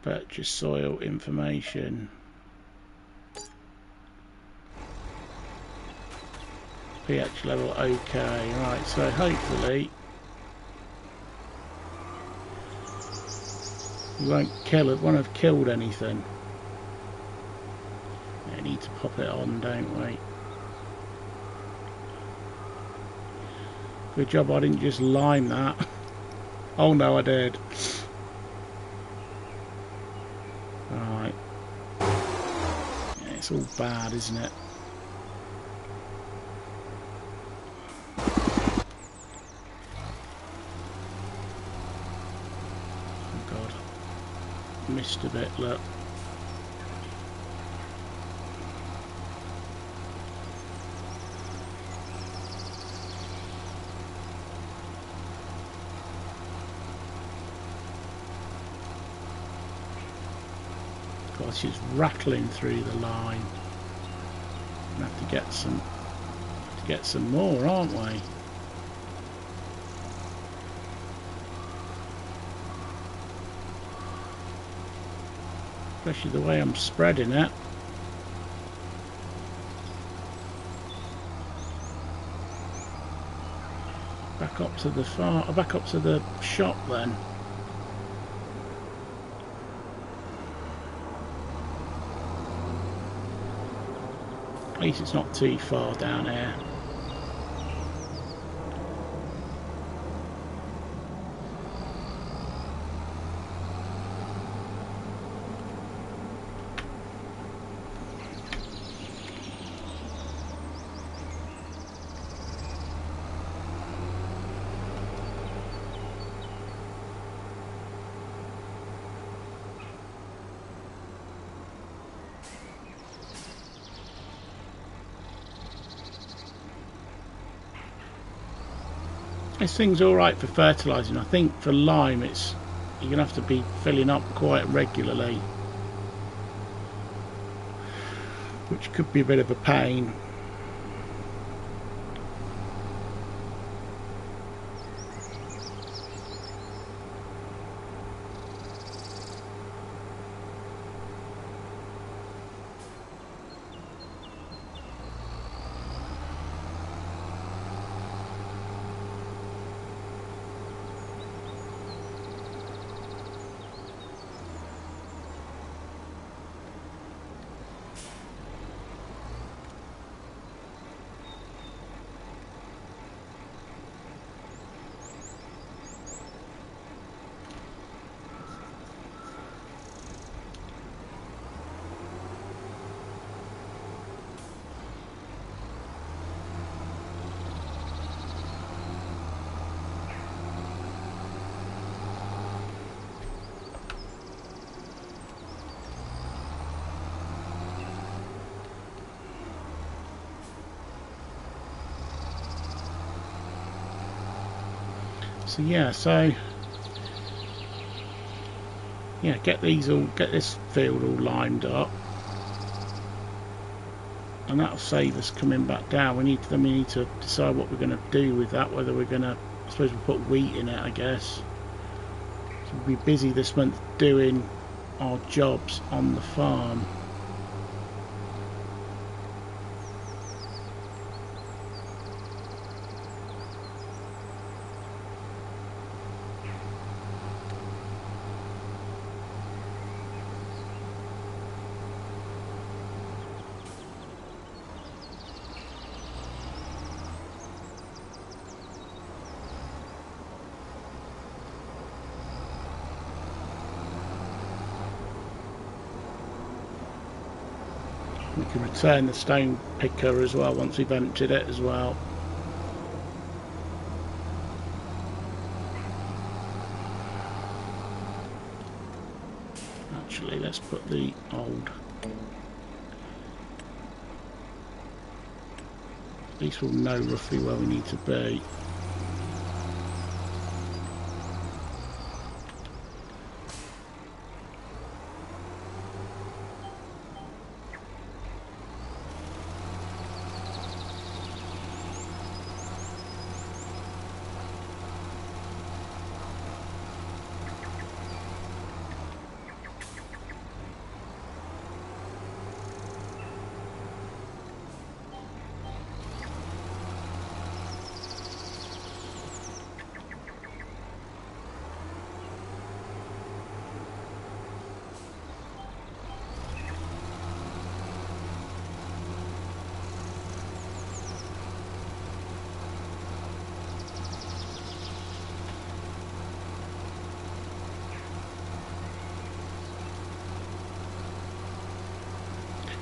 Purchase soil information. pH level okay. Right, so hopefully we won't kill it, won't have killed anything. We need to pop it on, don't we? Good job I didn't just lime that. Oh no, I did. Right. Yeah, it's all bad, isn't it? Oh God. Missed a bit, look. She's rattling through the line. We'll have to get some more, aren't we? Especially the way I'm spreading it. Back up to the shop then. At least it's not too far down here. This thing's alright for fertilising. I think for lime you're going to have to be filling up quite regularly, which could be a bit of a pain. So yeah, get this field all limed up, and that'll save us coming back down. We need to decide what we're going to do with that. Whether we're going to, I suppose we'll put wheat in it, I guess. So we'll be busy this month doing our jobs on the farm. We can return the stone picker as well once we've emptied it as well. Actually, let's put the old... At least we'll know roughly where we need to be.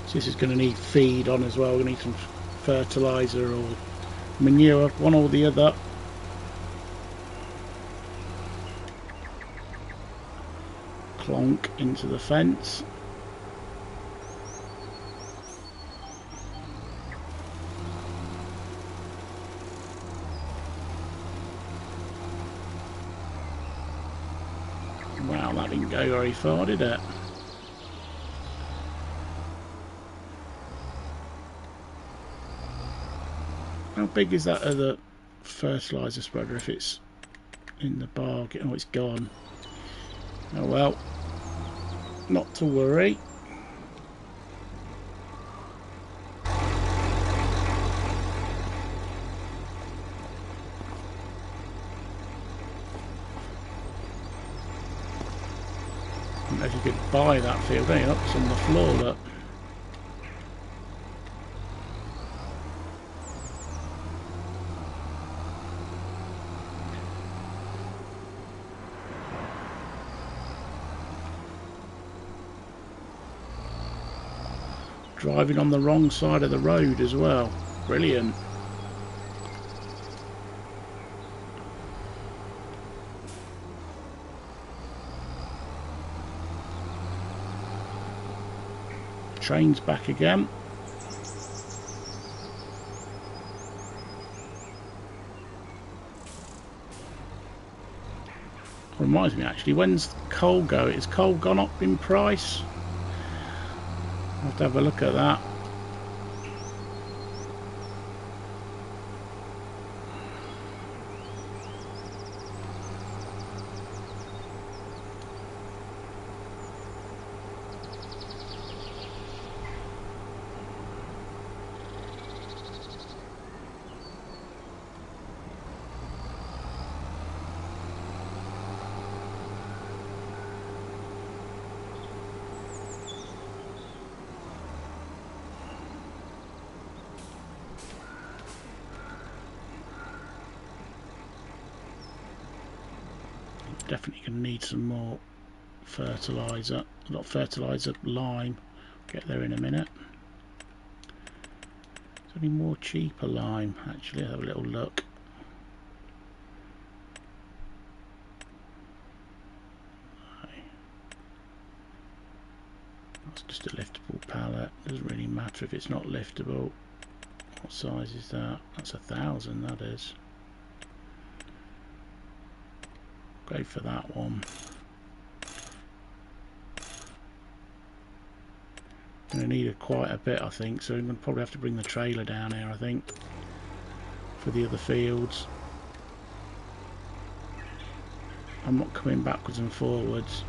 So this is going to need feed on as well. We're going to need some fertiliser or manure, one or the other. Clonk into the fence. Wow, that didn't go very far, did it? How big is that other fertiliser spreader if it's in the bargain? Oh, it's gone. Oh well, not to worry. I don't know if you could buy that field, eh? It's on the floor, look. Driving on the wrong side of the road as well. Brilliant. Train's back again. Reminds me actually, when's coal go? Is coal gone up in price? I'll have to have a look at that. Definitely going to need some more fertiliser. Not fertiliser, lime. Get there in a minute. Is there any more cheaper lime? Actually, have a little look. That's just a liftable pallet. Doesn't really matter if it's not liftable. What size is that? That's 1,000. That is. Go for that one. Going to need quite a bit, I think, so I'm going to probably have to bring the trailer down here, I think, for the other fields. I'm not coming backwards and forwards.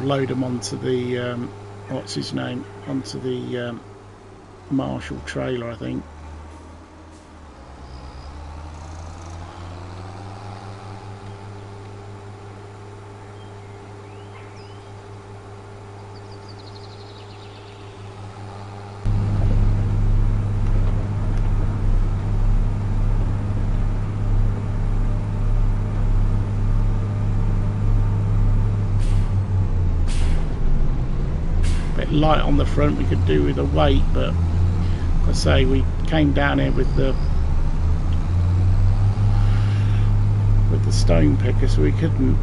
load them onto the what's his name, onto the Marshall trailer, I think. Light on the front, we could do with a weight, but I say we came down here with the stone picker, so we couldn't.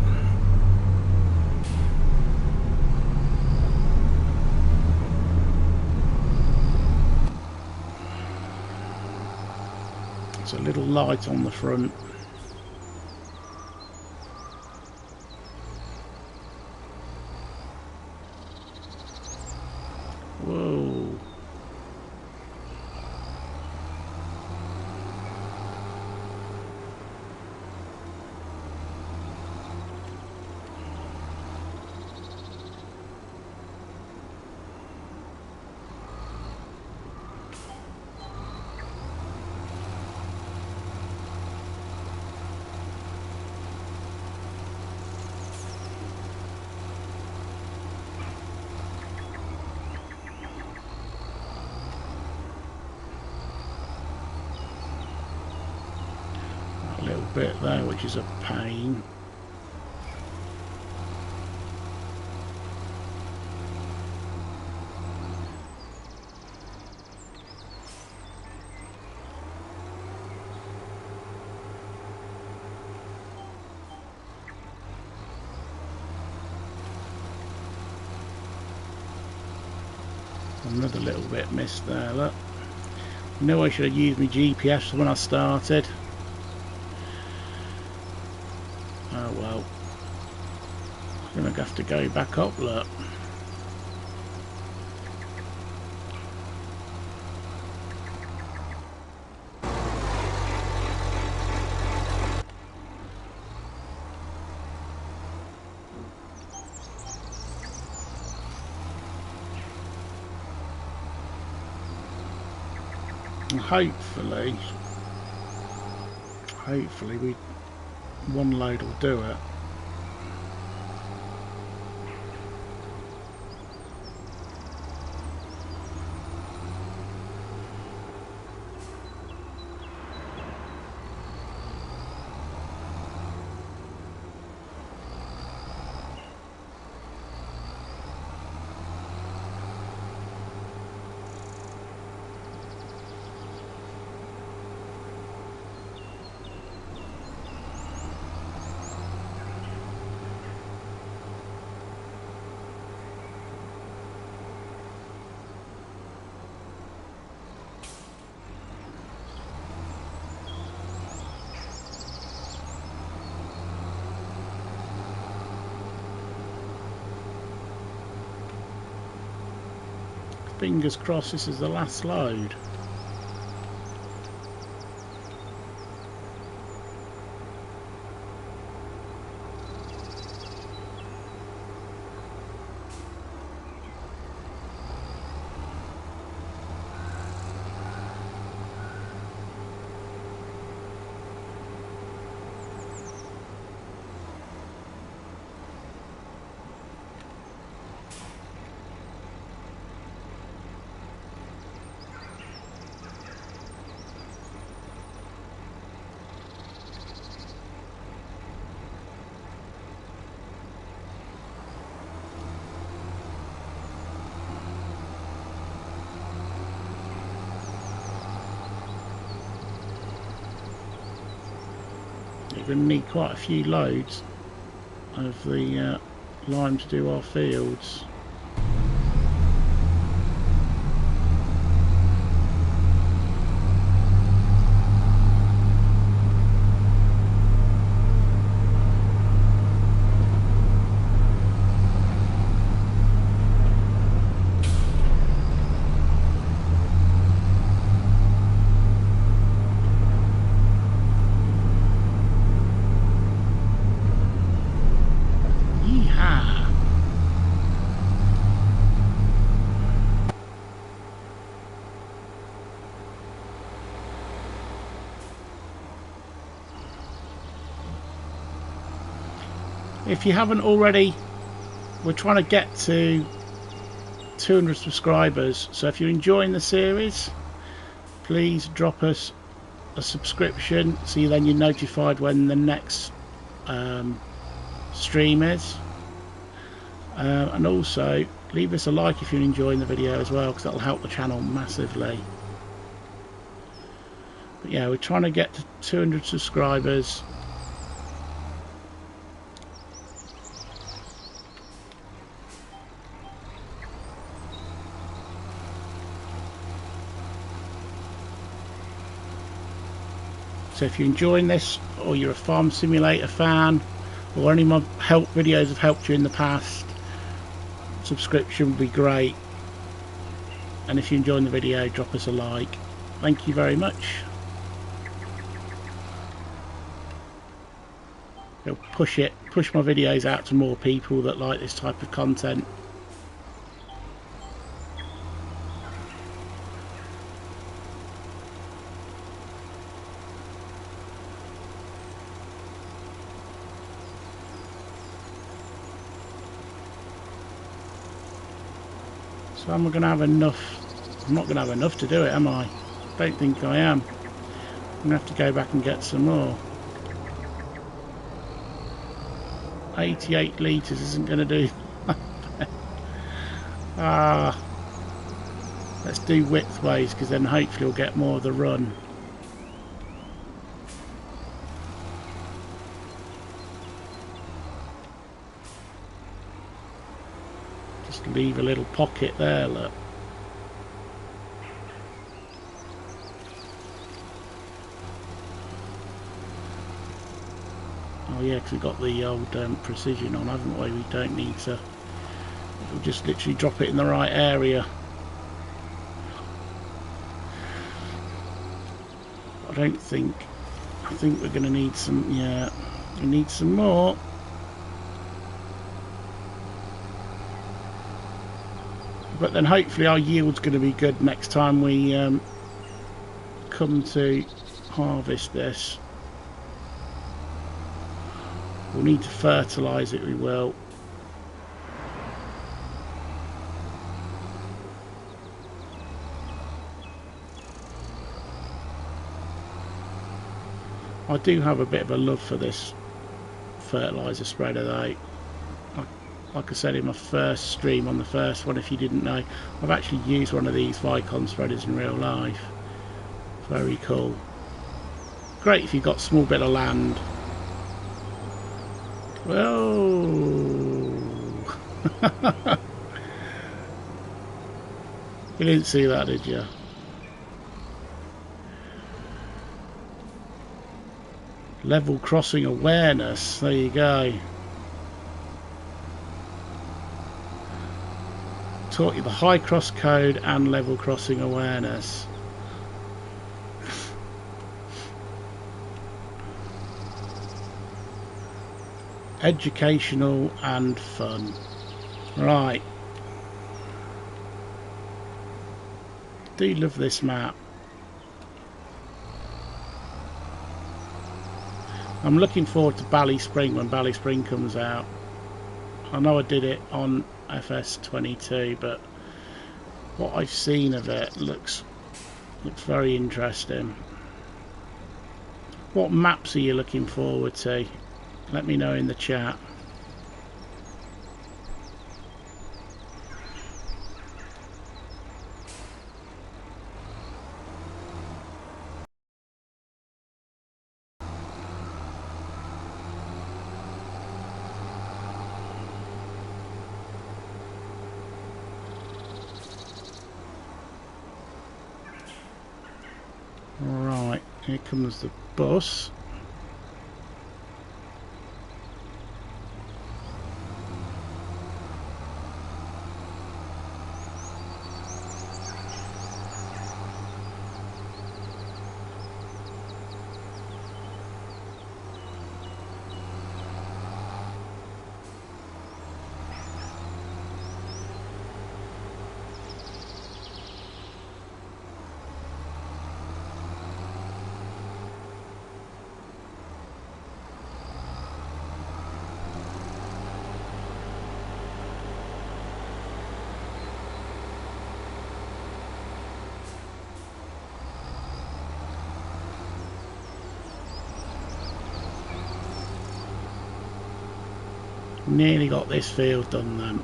It's a little light on the front. Whoa. Bit there, which is a pain. Another little bit missed there, look. I know I should have used my GPS when I started. Oh well, I'm going to have to go back up, look. And hopefully one load will do it. Fingers crossed this is the last load. You're going to need quite a few loads of the lime to do our fields. If you haven't already, we're trying to get to 200 subscribers, so if you're enjoying the series, please drop us a subscription so then you're notified when the next stream is, and also leave us a like if you're enjoying the video as well, because that'll help the channel massively. But yeah, we're trying to get to 200 subscribers. So if you're enjoying this, or you're a Farm Simulator fan, or any of my help videos have helped you in the past, subscription would be great. And if you're enjoying the video, drop us a like. Thank you very much. It'll push my videos out to more people that like this type of content. So am I going to have enough? I'm not going to have enough to do it, am I? Don't think I am. I'm going to have to go back and get some more. 88 litres isn't going to do. Let's do widthways, because then hopefully we'll get more of the run. Just leave a little pocket there, look. Oh yeah, because we've got the old precision on, haven't we? We don't need to. We'll just literally drop it in the right area. I think we're going to need some. Yeah, we need some more. But then hopefully our yield's going to be good next time we come to harvest this. We'll need to fertilise it, we will. I do have a bit of a love for this fertiliser spreader though. Like I said in my first stream on the first one, if you didn't know, I've actually used one of these Vicon spreaders in real life. Very cool. Great if you've got a small bit of land. Whoa! You didn't see that, did you? Level crossing awareness. There you go. Taught you the high cross code and level crossing awareness. Educational and fun. Right. Do love this map. I'm looking forward to Bally Spring when Bally Spring comes out. I know I did it on FS22, but what I've seen of it looks very interesting. What maps are you looking forward to? Let me know in the chat. Right, here comes the bus. Nearly got this field done then.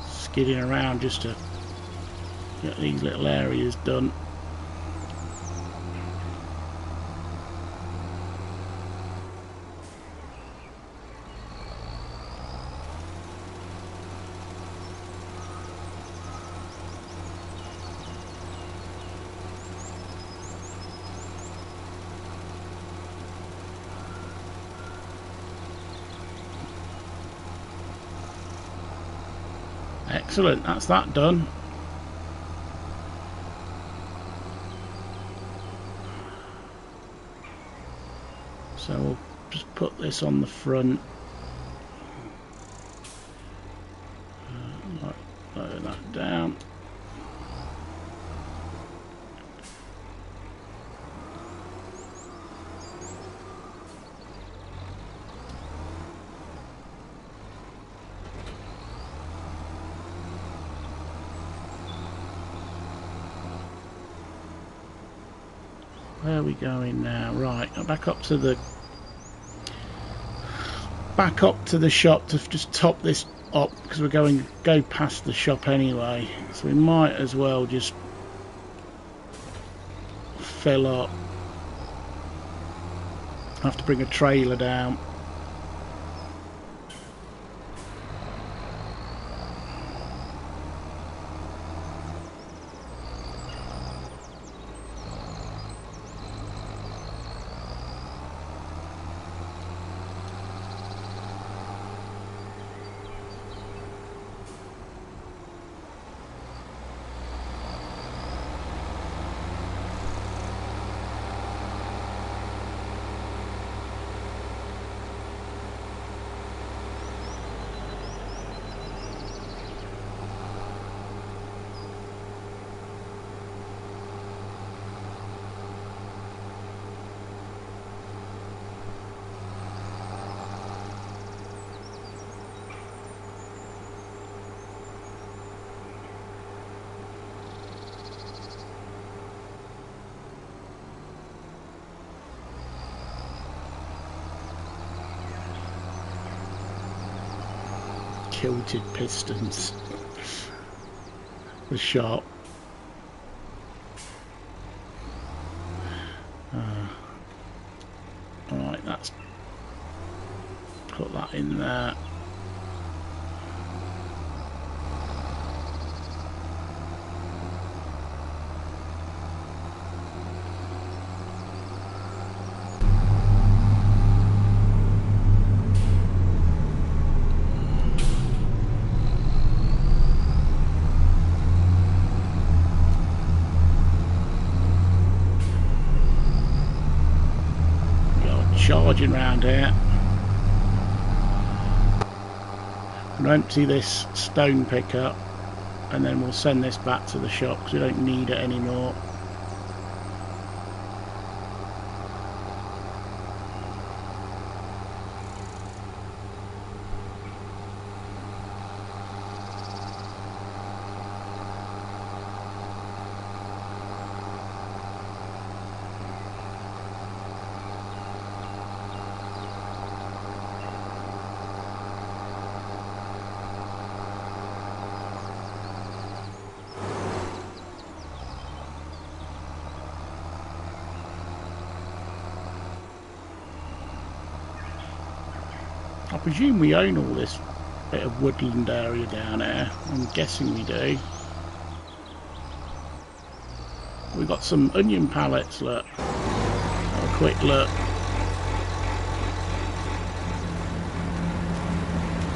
Skidding around just to get these little areas done. Excellent, that's that done. So we'll just put this on the front. Lower that down. Where are we going now? Right, back up to the shop to just top this up, because we're going to go past the shop anyway, so we might as well just fill up. Have to bring a trailer down. Kilted pistons. The shop. Alright, that's put that in there. Charging round here. We'll empty this stone pickup and then we'll send this back to the shop because we don't need it anymore. I presume we own all this bit of woodland area down here. I'm guessing we do. We've got some onion pallets, look. Have a quick look.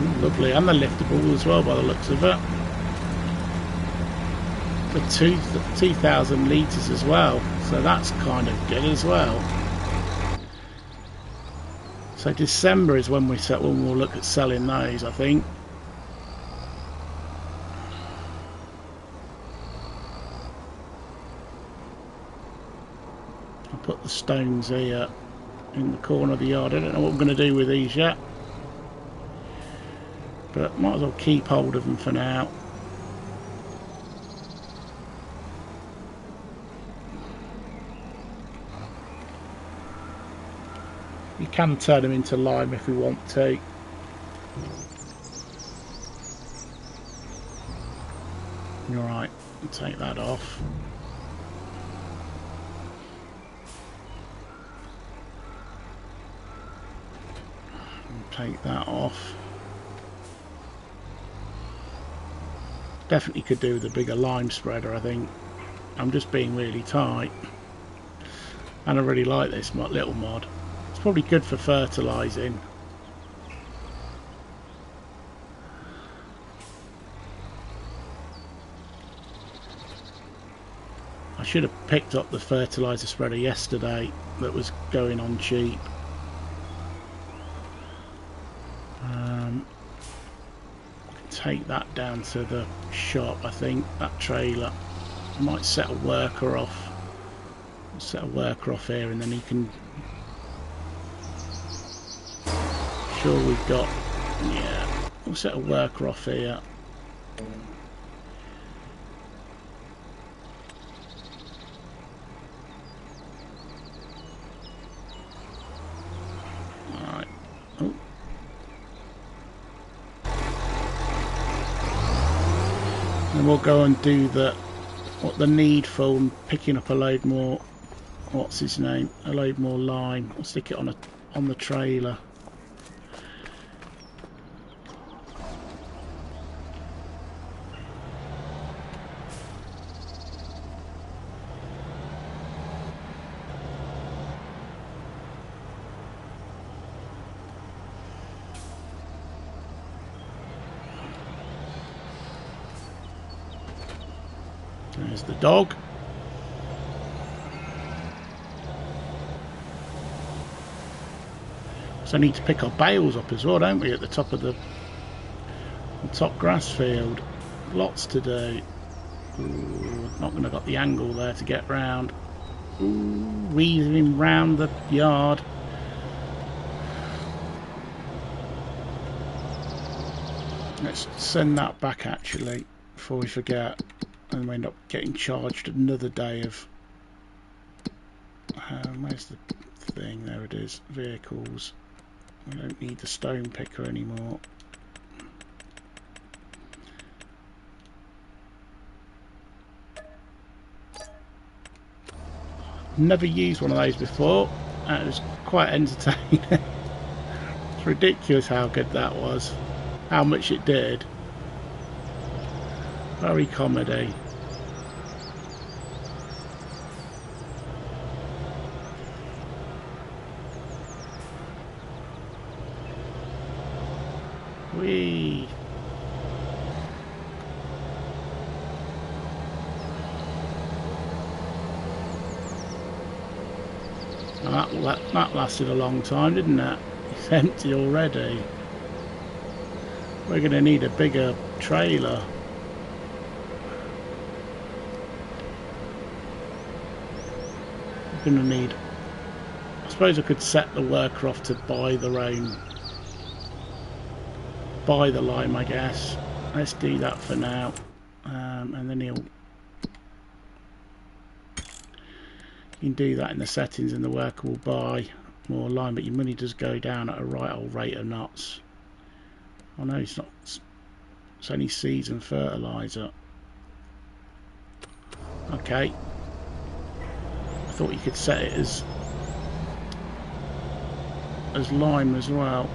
Ooh, lovely, and they're liftable as well by the looks of it. For 2,000 litres as well, so that's kind of good as well. So December is when we'll look at selling those, I think. put the stones here in the corner of the yard. I don't know what I'm going to do with these yet, but might as well keep hold of them for now. You can turn them into lime if we want to. Alright, take that off. Take that off. Definitely could do with a bigger lime spreader, I think. I'm just being really tight. And I really like this little mod. It's probably good for fertilising. I should have picked up the fertiliser spreader yesterday that was going on cheap. Take that down to the shop, I think, that trailer. I might set a worker off. Set a worker off here, and then he can... Sure, we've got... Yeah, we'll set a worker off here. Alright. Oh. And we'll go and do what the needful and picking up a load more, what's his name, a load more lime. We'll stick it on the trailer. There's the dog. So I need to pick our bales up as well, don't we, at the top of the top grass field. Lots to do. Ooh, not going to got the angle there to get round. Ooh, weaving round the yard. Let's send that back actually before we forget. And we end up getting charged another day of... where's the thing? There it is. Vehicles. We don't need the stone picker anymore. Never used one of those before. It was quite entertaining. It's ridiculous how good that was. How much it did. Very comedy. Whee! That lasted a long time, didn't it? It's empty already. We're going to need a bigger trailer. We're going to need... I suppose I could set the worker off to buy the lime, I guess. Let's do that for now. And then you can do that in the settings and the worker will buy more lime, but your money does go down at a right old rate of knots. Oh no, it's not. It's only seeds and fertiliser. Okay. I thought you could set it as lime as well.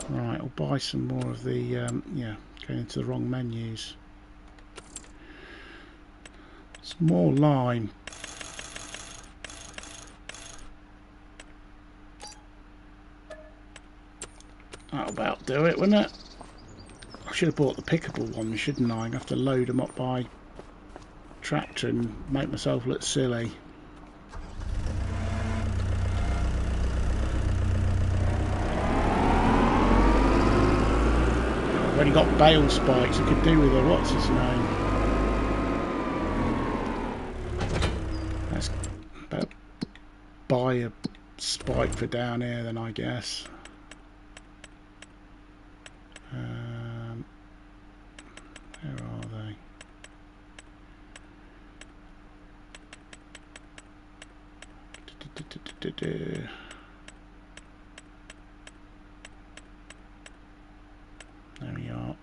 Right, I'll buy some more of the yeah, going into the wrong menus. It's more lime. That'll about do it, wouldn't it? I should have bought the pickable ones, shouldn't I? I have to load them up by tractor and make myself look silly. I've only got bale spikes. I could do with a what's his name? buy a spike for down here then, I guess. Where are they? There we are.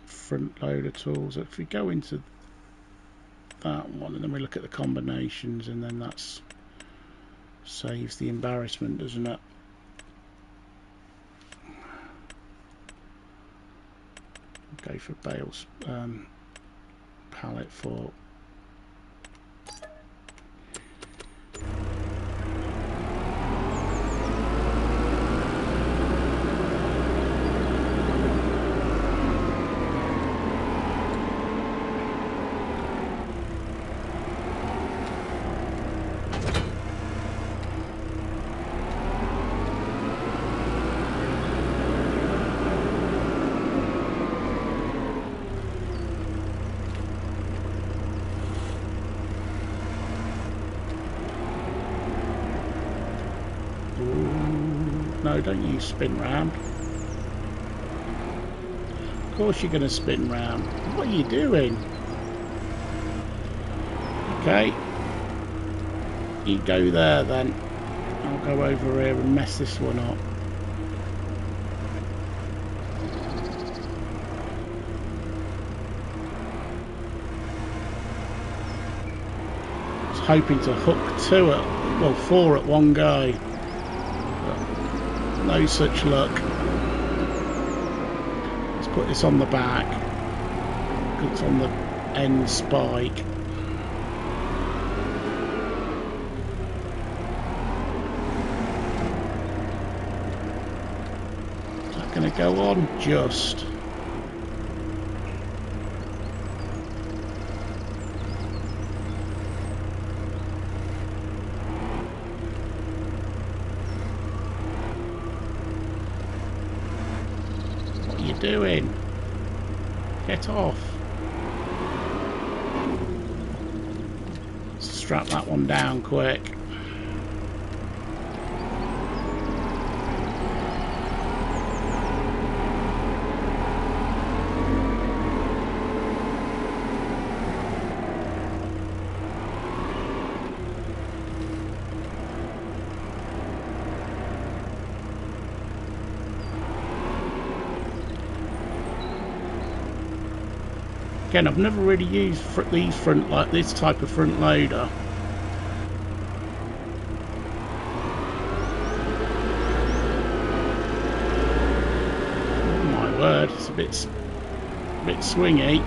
Front loader tools. If we go into that one and then we look at the combinations, and then that's saves the embarrassment, doesn't it? Go for bales pallet for no, don't use spin round. Of course you're going to spin round. What are you doing? Okay. You go there then. I'll go over here and mess this one up. I was hoping to hook four at one go. No such luck. Let's put this on the back. It's on the end spike. Is that going to go on? Just. Doing? Get off. Strap that one down quick. Again, I've never really used this type of front loader. Oh my word, it's a bit swingy.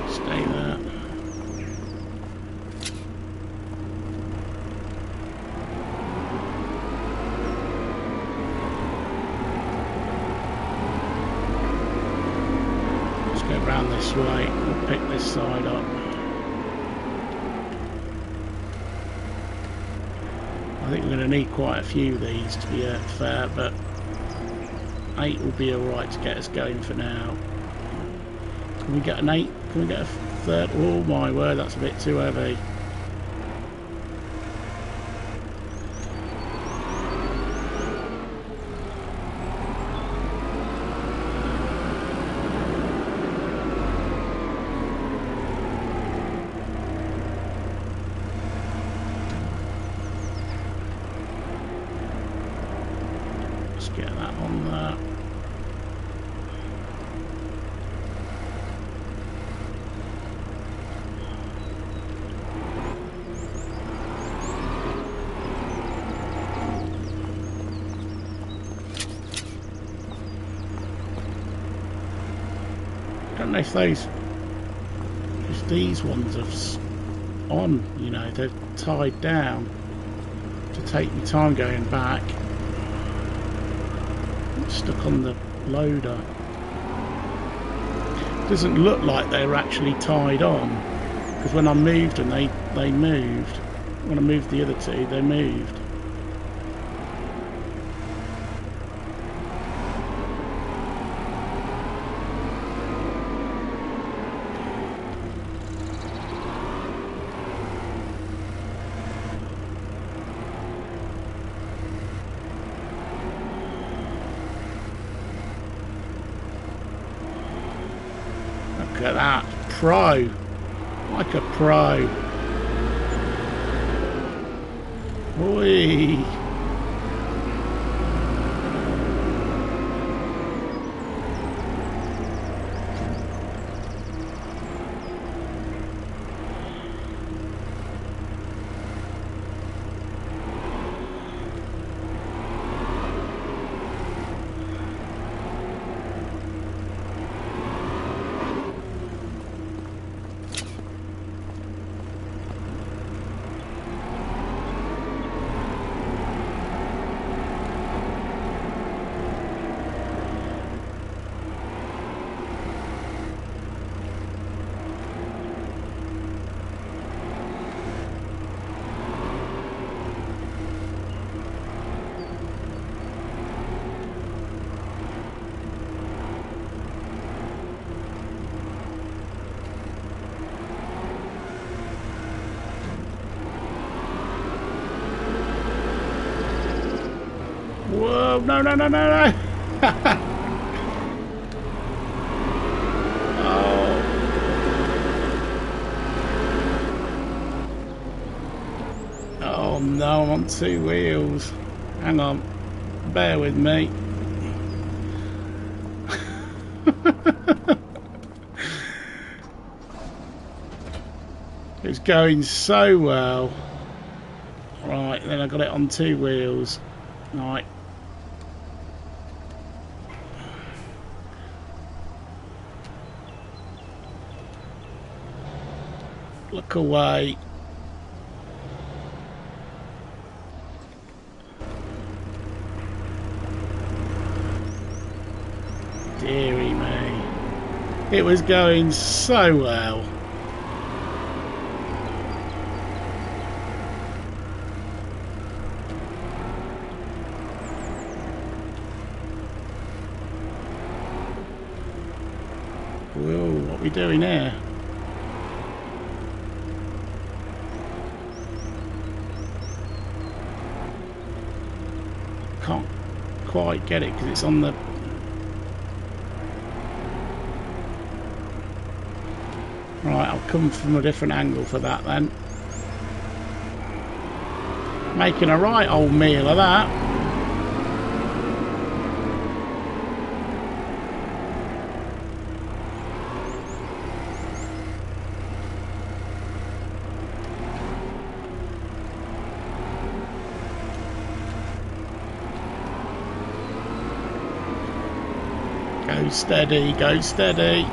Stay there. Let's go round this way. We'll pick this side up. I think we're going to need quite a few of these to be fair, but 8 will be alright to get us going for now. Can we get an 8? Can we get a third? Oh my word, that's a bit too heavy. Let's get that on there. I don't know if these ones are on, you know, they're tied down to take my time going back. I'm stuck on the loader. Doesn't look like they were actually tied on, because when I moved them, they moved. When I moved the other two, they moved. Look at that, pro, like a pro. Oi. Whoa, no, no, no, no, no. Oh. Oh no, I'm on two wheels. Hang on, bear with me. It's going so well. Right, then I got it on two wheels. Right. Look away. Deary me. It was going so well. Whoa, what are we doing here? Can't quite get it because it's on the... Right, I'll come from a different angle for that then. Making a right old meal of that. Go steady, go steady.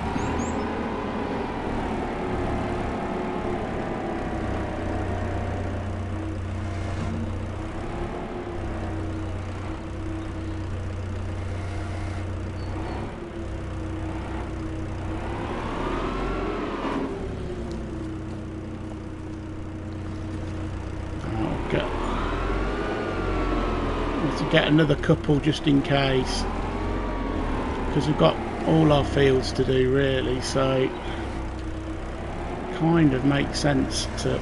To get another couple just in case, because we've got all our fields to do really, so kind of makes sense to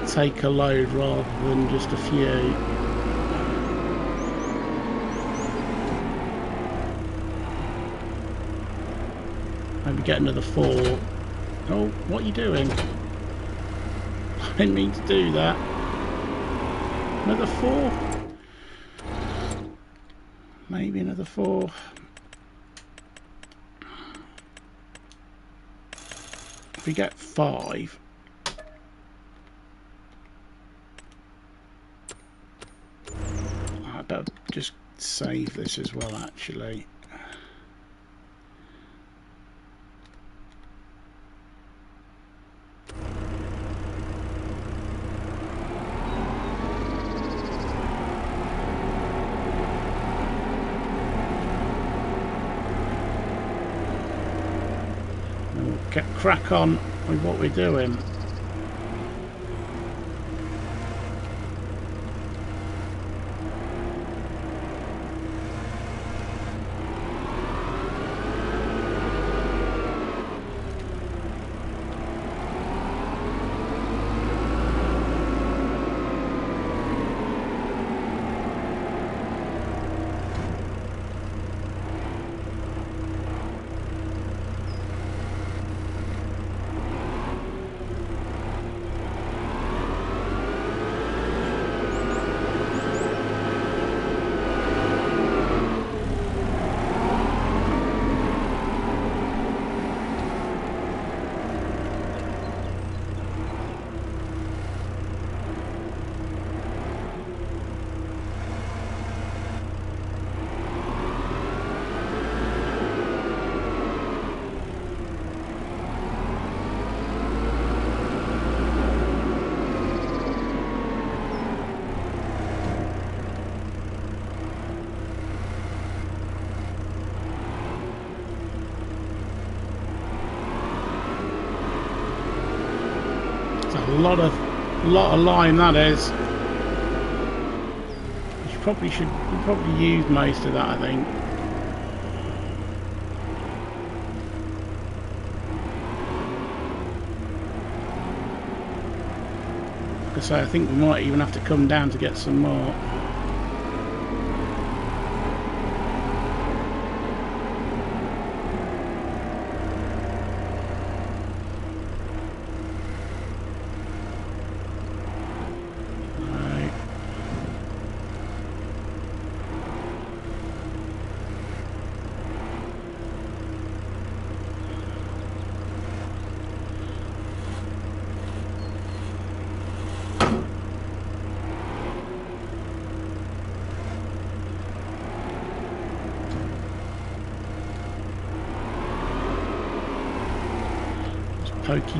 take a load rather than just a few. Maybe get another 4. Oh, what are you doing? I didn't mean to do that. Another 4? Maybe another 4. If we get 5, I better just save this as well actually. crack on with what we're doing. A lot of lime that is. You probably use most of that, I think. Like I say, I think we might even have to come down to get some more.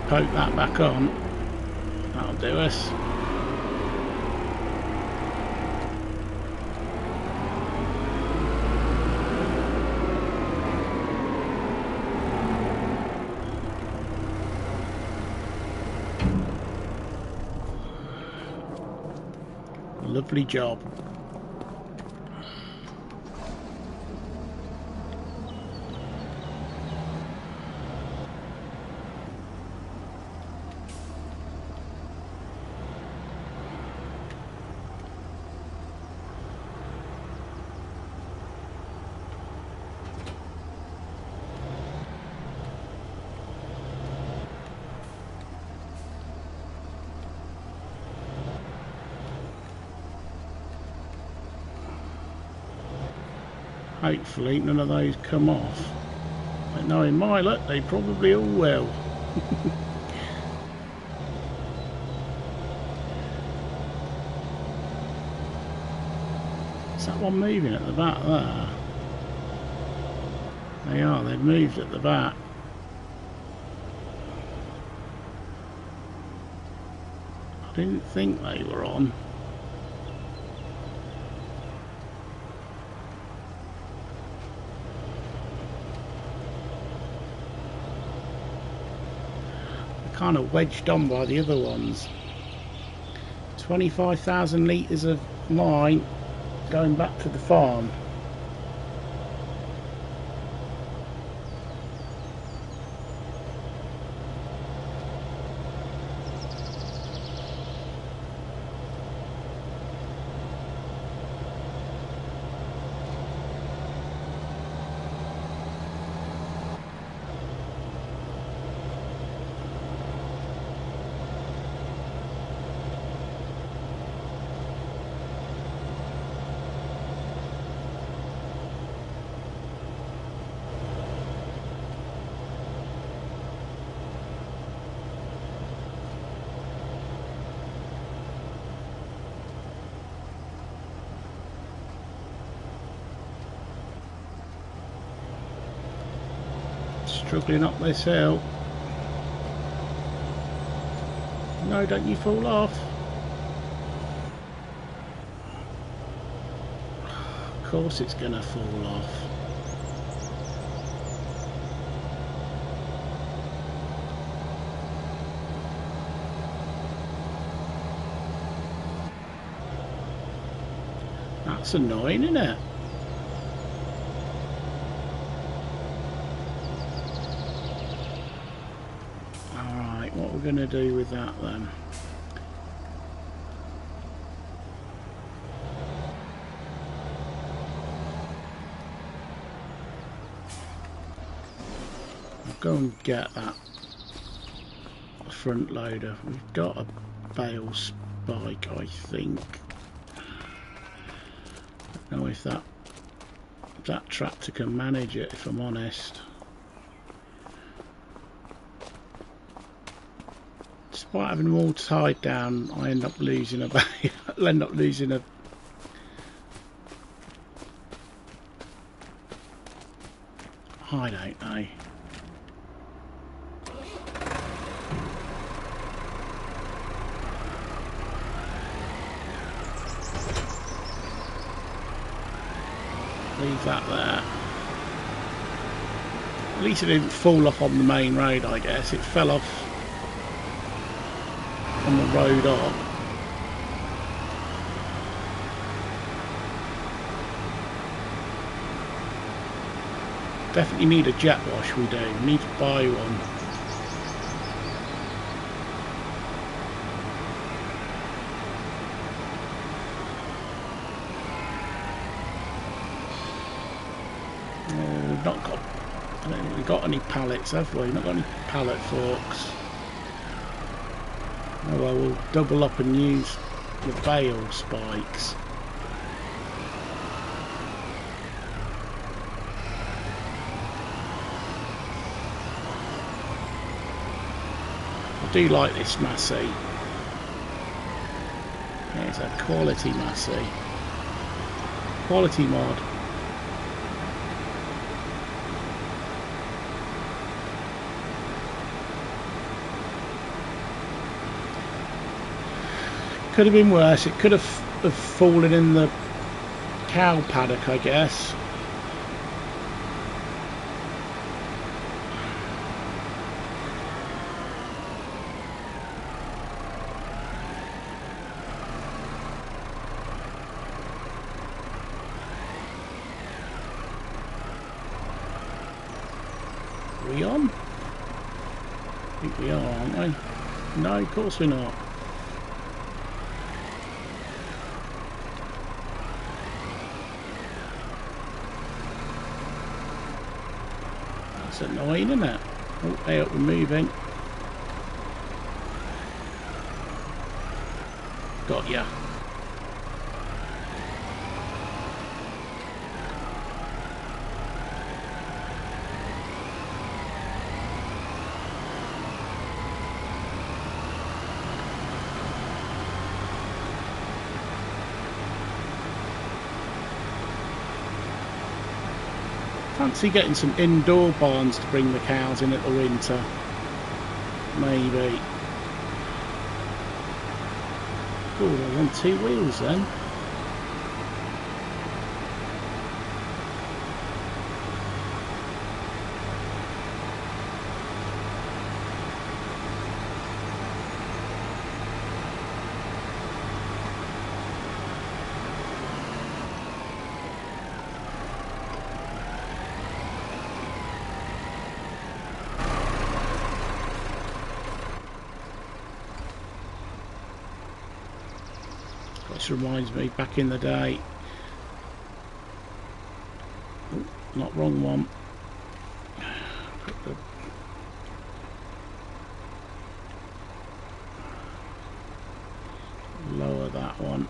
Poke that back on. That'll do us. Lovely job. Hopefully none of those come off. But knowing my luck, they probably all will. Is that one moving at the back there? They are, they've moved at the back. I didn't think they were on. Kind of wedged on by the other ones. 25,000 litres of line going back to the farm. Struggling up this hill. No, don't you fall off. Of course it's gonna fall off. That's annoying, isn't it? Alright, what we're going to do with that then? I'll go and get that front loader. We've got a bale spike, I think. I don't know if that tractor can manage it, if I'm honest. Despite having them all tied down, I end up losing a bale. I'll end up losing a... I don't know. Leave that there. At least it didn't fall off on the main road, I guess. It fell off on the road up. Definitely need a jet wash, we do. We need to buy one. We've not got... I don't think we've got any pallets, have we? Not got any pallet forks. Oh well, we'll double up and use the bale spikes. I do like this Massey. Yeah, it's a quality Massey. Quality mod. Could have been worse. It could have fallen in the cow paddock, I guess. Are we on? I think we are, aren't we? No, of course we're not. That's annoying, isn't it? Oh, hey, we're moving. Got ya. Fancy getting some indoor barns to bring the cows in at the winter. Maybe. Oh, I want 2 wheels then. This reminds me, back in the day. Oh, not wrong one. Lower that one.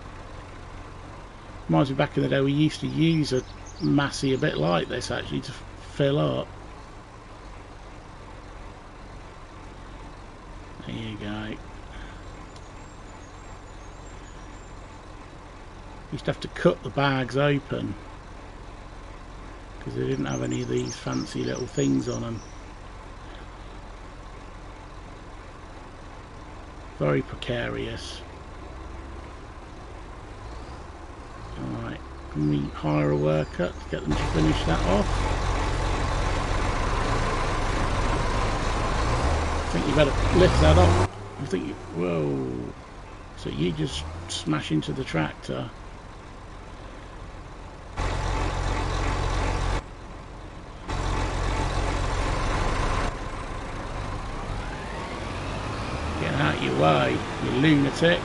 Reminds me, back in the day we used to use a Massey a bit like this actually to fill up. There you go. Used to have to cut the bags open because they didn't have any of these fancy little things on them. Very precarious. Alright, can we hire a worker to get them to finish that off? I think you better lift that up. I think you, whoa. So you just smash into the tractor. Get out of your way, you lunatic.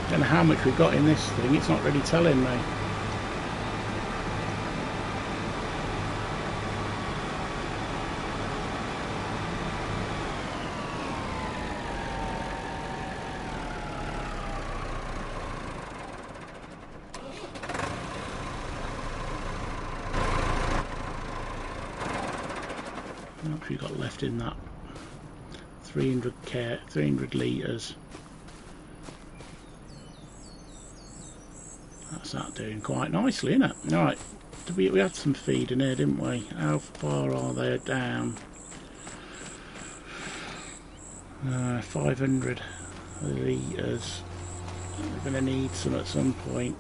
Don't know how much we got in this thing, it's not really telling me. How much we got left in that? 300 litres. That's that doing quite nicely, isn't it? Right, we had some feed in here, didn't we? How far are they down? 500 litres. We're going to need some at some point.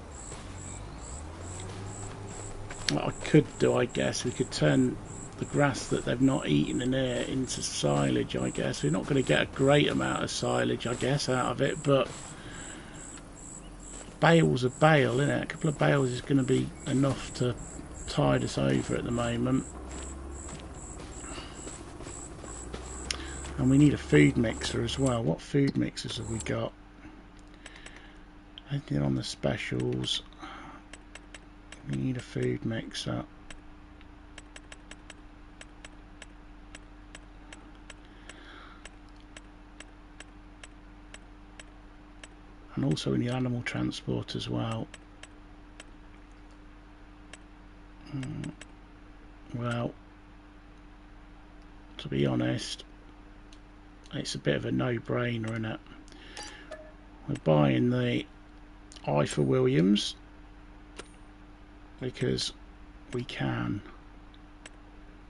What I could do, I guess, we could turn the grass that they've not eaten in here into silage, I guess. We're not going to get a great amount of silage, I guess, out of it, but bales of bale, isn't it? A couple of bales is going to be enough to tide us over at the moment. And we need a food mixer as well. What food mixers have we got? Anything on the specials? We need a food mixer. And also we need animal transport as well. Well, to be honest, it's a bit of a no-brainer, isn't it? We're buying the I for Williams because we can.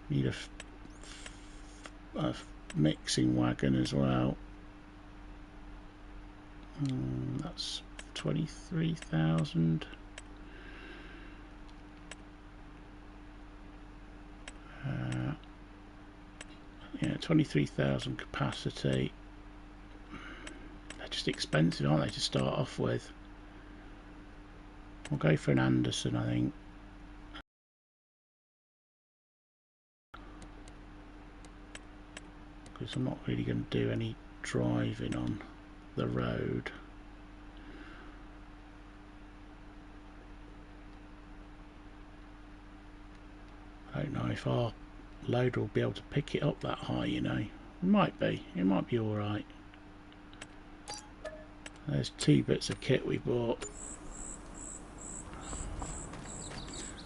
Need a mixing wagon as well. That's 23,000. Yeah, 23,000 capacity. They're just expensive, aren't they, to start off with? We'll go for an Anderson, I think. Because I'm not really going to do any driving on the road. I don't know if our loader will be able to pick it up that high, you know. It might be alright. There's 2 bits of kit we bought.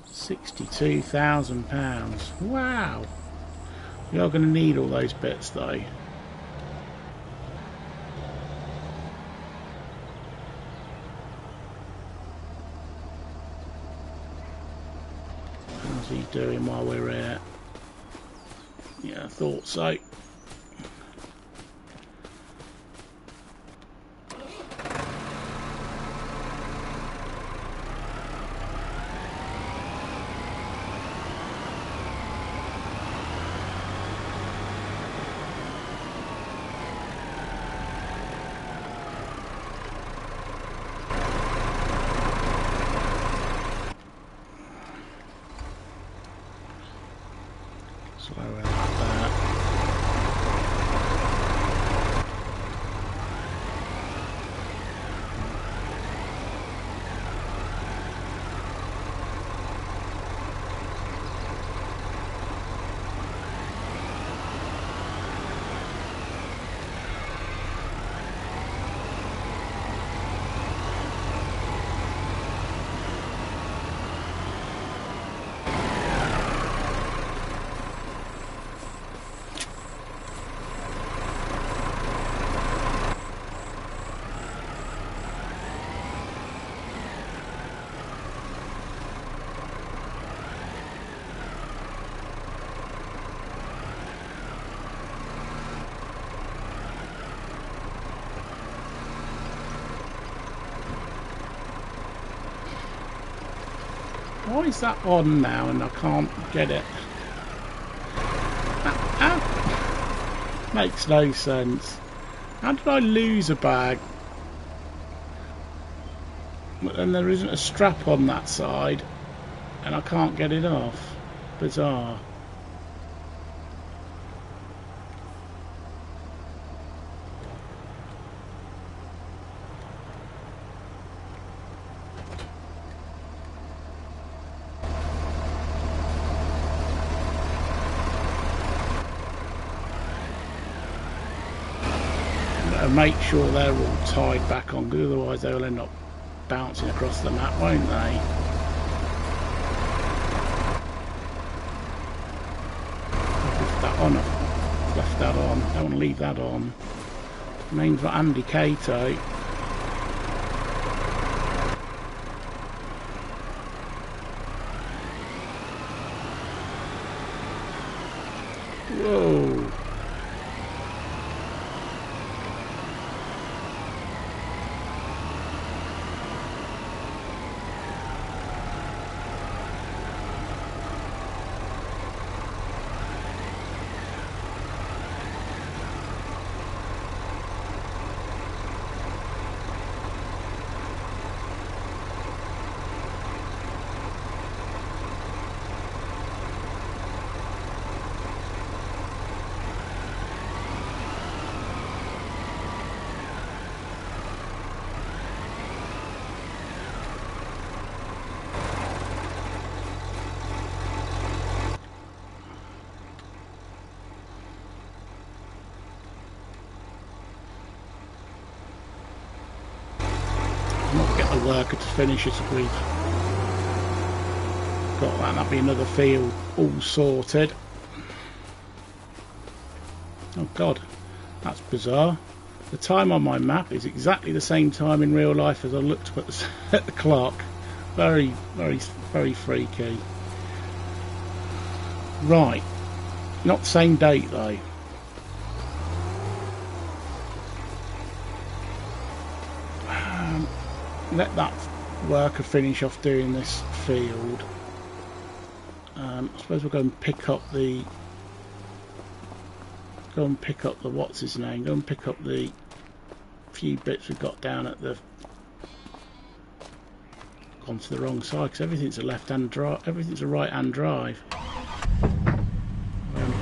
£62,000. Wow! We are going to need all those bits though. How's he doing while we're here? Yeah, I thought so. Slow it like that. Why is that on now and I can't get it? Makes no sense. How did I lose a bag? But then there isn't a strap on that side, and I can't get it off. Bizarre. Make sure they're all tied back on, because otherwise they'll end up bouncing across the map, won't they? I've left that on. I've left that on. Don't want to leave that on. Name's not Andy Cato. Whoa. Get the worker to finish it if we've got that. That'll be another field all sorted. Oh god, that's bizarre. The time on my map is exactly the same time in real life as I looked at the clock. Very, very, very freaky. Right, not the same date though. Let that worker finish off doing this field. I suppose we'll go and pick up the what's his name? Go and pick up the few bits we've got down at the. Gone to the wrong side because everything's a left-hand drive. Everything's a right-hand drive.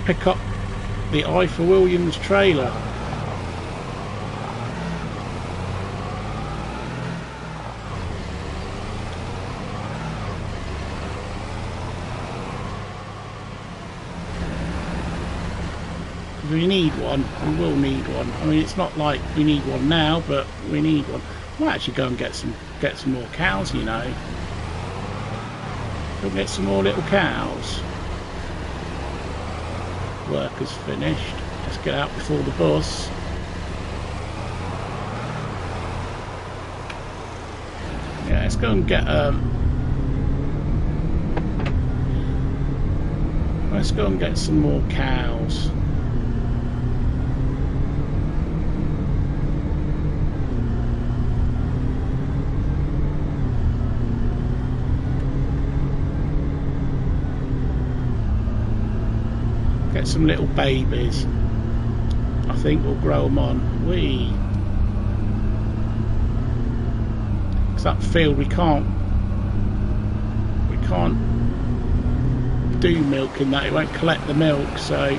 Pick up the I for Williams trailer. We need one. We will need one. I mean, it's not like we need one now, but we need one. Might actually go and get some more cows, you know. Go get some more little cows. Work's finished. Let's get out before the bus. Yeah, let's go and get let's go and get some more cows. Get some little babies. I think we'll grow them on. Because that field we can't do milk in that. It won't collect the milk, so we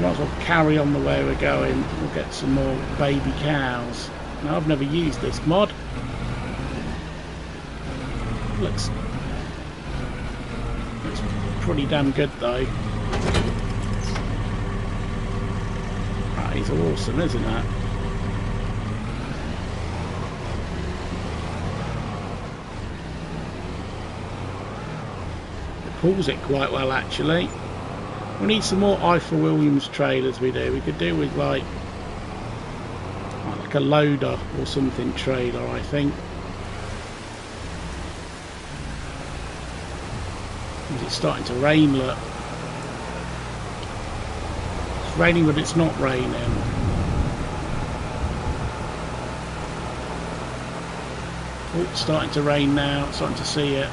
might as well carry on the way we're going. We'll get some more baby cows. Now, I've never used this mod. Looks pretty damn good though. That is awesome, isn't it? It pulls it quite well actually. We need some more I for Williams trailers. We could do with like a loader or something trailer, I think. It's starting to rain, look. It's raining, but it's not raining. Oh, it's starting to rain now. It's starting to see it.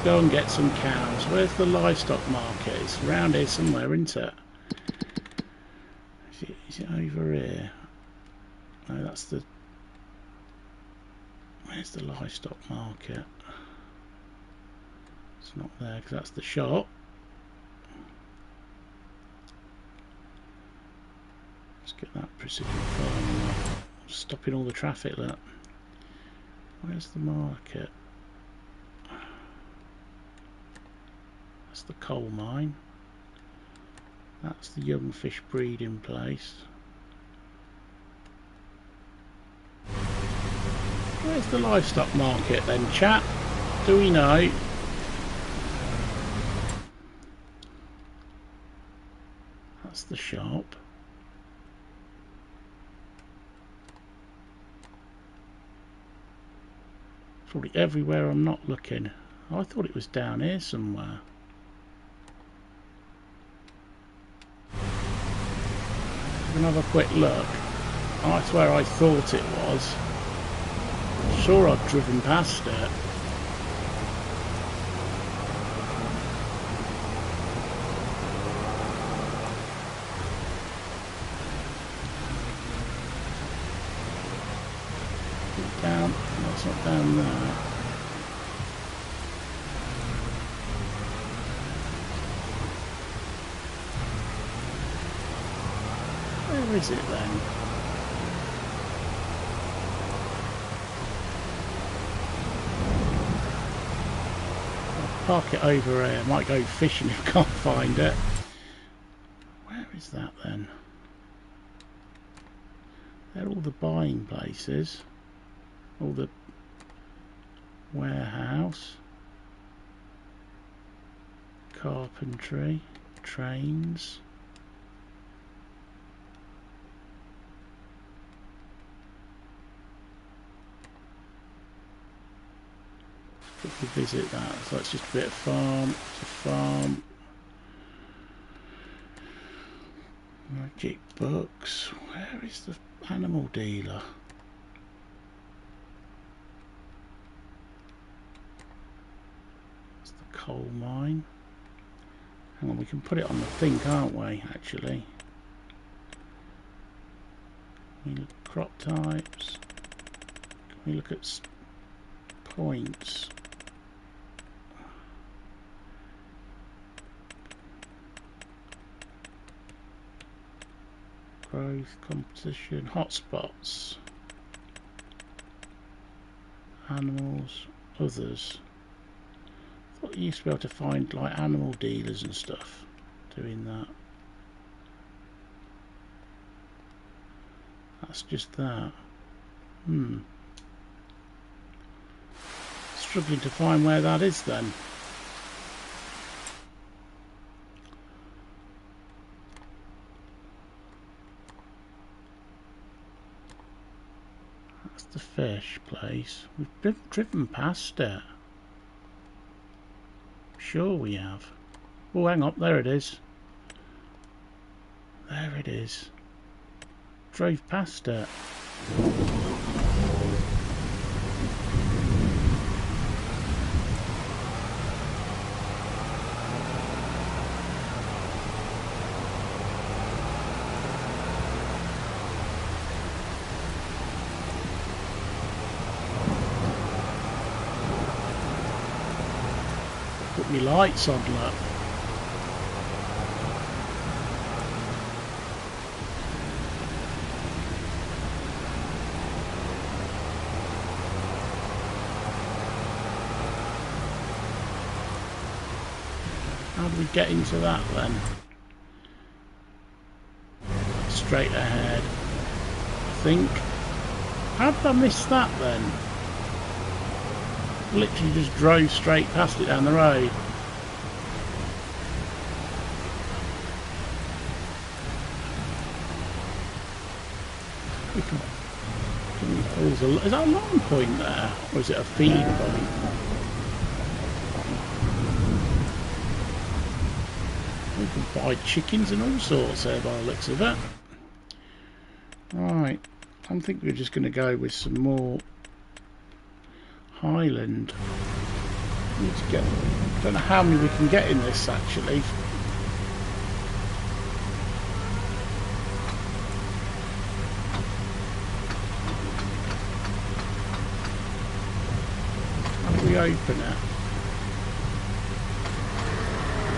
go and get some cows. Where's the livestock market? It's around here somewhere, isn't it? Is it over here? No, that's the... Where's the livestock market? It's not there because that's the shop. Let's get that precision farming up. Stopping all the traffic, look. Where's the market? That's the coal mine. That's the young fish breeding place. Where's the livestock market then, chat? Do we know? That's the shop. Probably everywhere I'm not looking. I thought it was down here somewhere. I'm gonna have a quick look. Oh, that's where I thought it was. Sure, I've driven past it. Down. No, it's not down there. Where is it then? I'll park it over here. Might go fishing if I can't find it. Where is that then? They're all the buying places. All the warehouse, carpentry, trains. Quickly visit that. So it's just a bit of farm. It's a farm. Magic books. Where is the animal dealer? Coal mine. Hang on, we can put it on the thing, can't we, actually? Can we look at crop types? Can we look at points? Growth, competition, hotspots, animals, others. You used to be able to find like animal dealers and stuff doing that. That's just that. Struggling to find where that is then. That's the fish place. We've driven past it. Sure we have. Oh, hang on, there it is. There it is. Drove past it. Put me lights on, look. How do we get into that then? Straight ahead. I think. How did I miss that then? Literally just drove straight past it down the road. Is that a long point there? Or is it a feed point? We can buy chickens and all sorts there by the looks of it. Right, I think we're just going to go with some more Highland Need to get. Don't know how many we can get in this actually. How do we open it?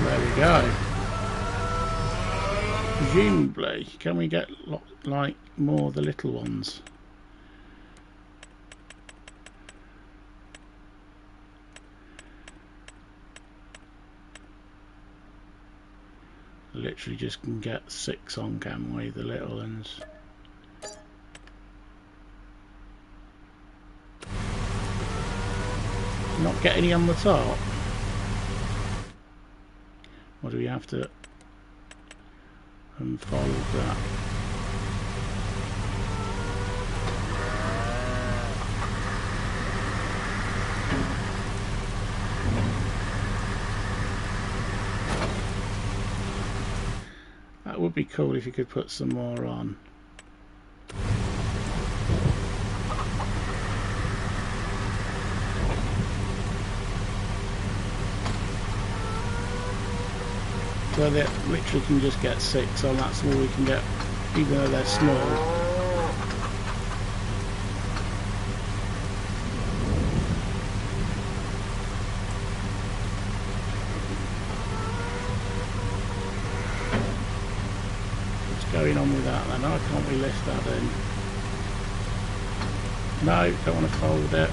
There we go. Presumably, can we get like more of the little ones? Literally just can get 6 on, can we, the little ones? Not get any on the top? Or do we have to unfold that? That would be cool if you could put some more on. So they literally can just get 6 on, that's all we can get, even though they're small. Going on with that then? Why can't we lift that in? No, don't want to fold it.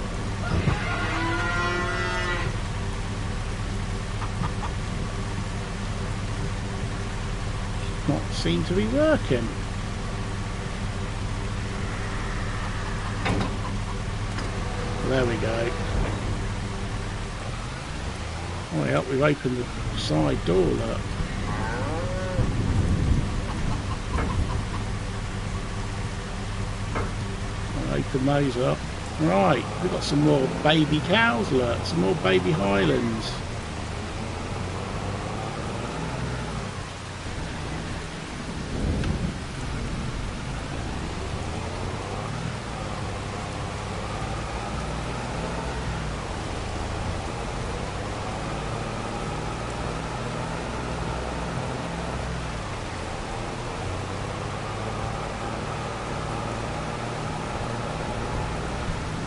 Not seem to be working. There we go. Oh yeah, we've opened the side door, look. Open those up. Right, we've got some more baby cows, look, some more baby Highlands.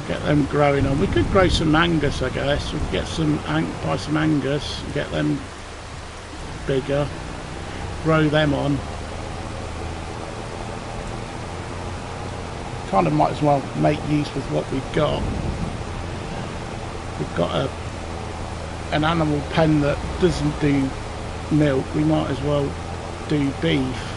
Get them growing on. We could grow some Angus, I guess. We could get some, buy some Angus, get them bigger, grow them on. Kind of might as well make use with what we've got. We've got an animal pen that doesn't do milk. We might as well do beef.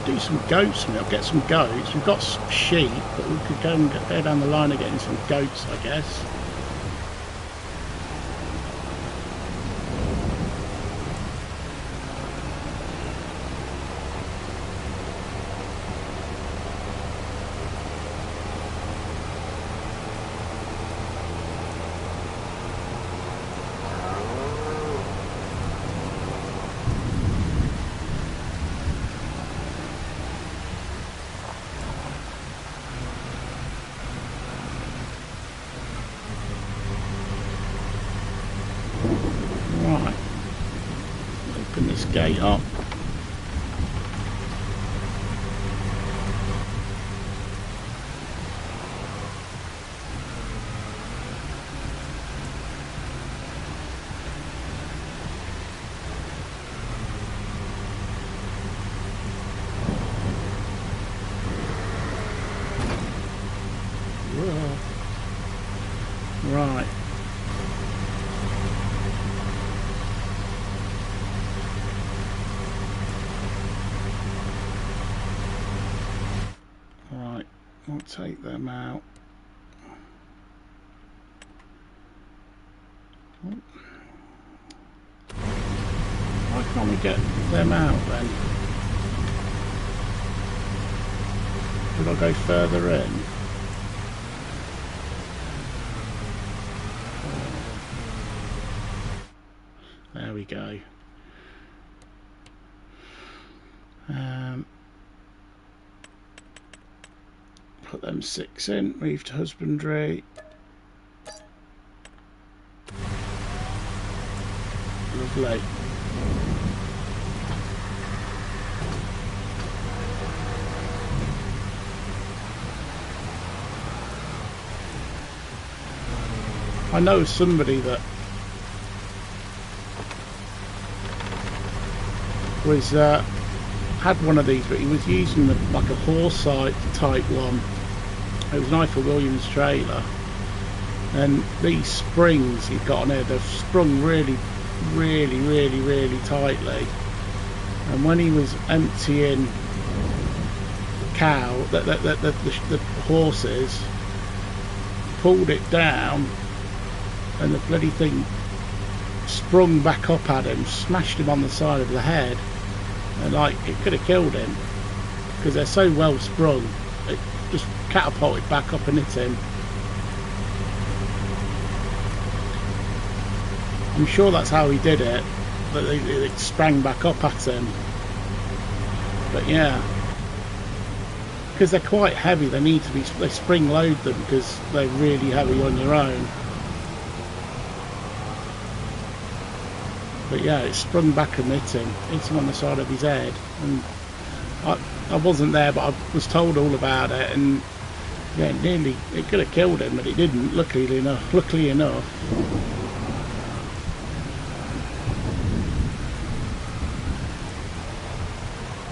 Do some goat's milk, get some goats. We've got some sheep, but we could go down the line of getting some goats, I guess. Right, open this gate up. Whoa. Right. We'll take them out. Why can't we get them out then? Should I go further in? we go. Put them 6 in, move to husbandry. Lovely. I know somebody that was had one of these, but he was using like a horse type one. It was an Eiffel Williams trailer, and these springs you've got on here, they've sprung really tightly, and when he was emptying the horses, pulled it down, and the bloody thing sprung back up at him, smashed him on the side of the head, and like it could have killed him because they're so well sprung. It just catapulted back up and hit him. I'm sure that's how he did it, that it sprang back up at him. But yeah, because they're quite heavy, they spring load them because they're really heavy on your own. But yeah, it sprung back and hit him on the side of his head, and I wasn't there, but I was told all about it, and yeah, it could have killed him, but it didn't, luckily enough.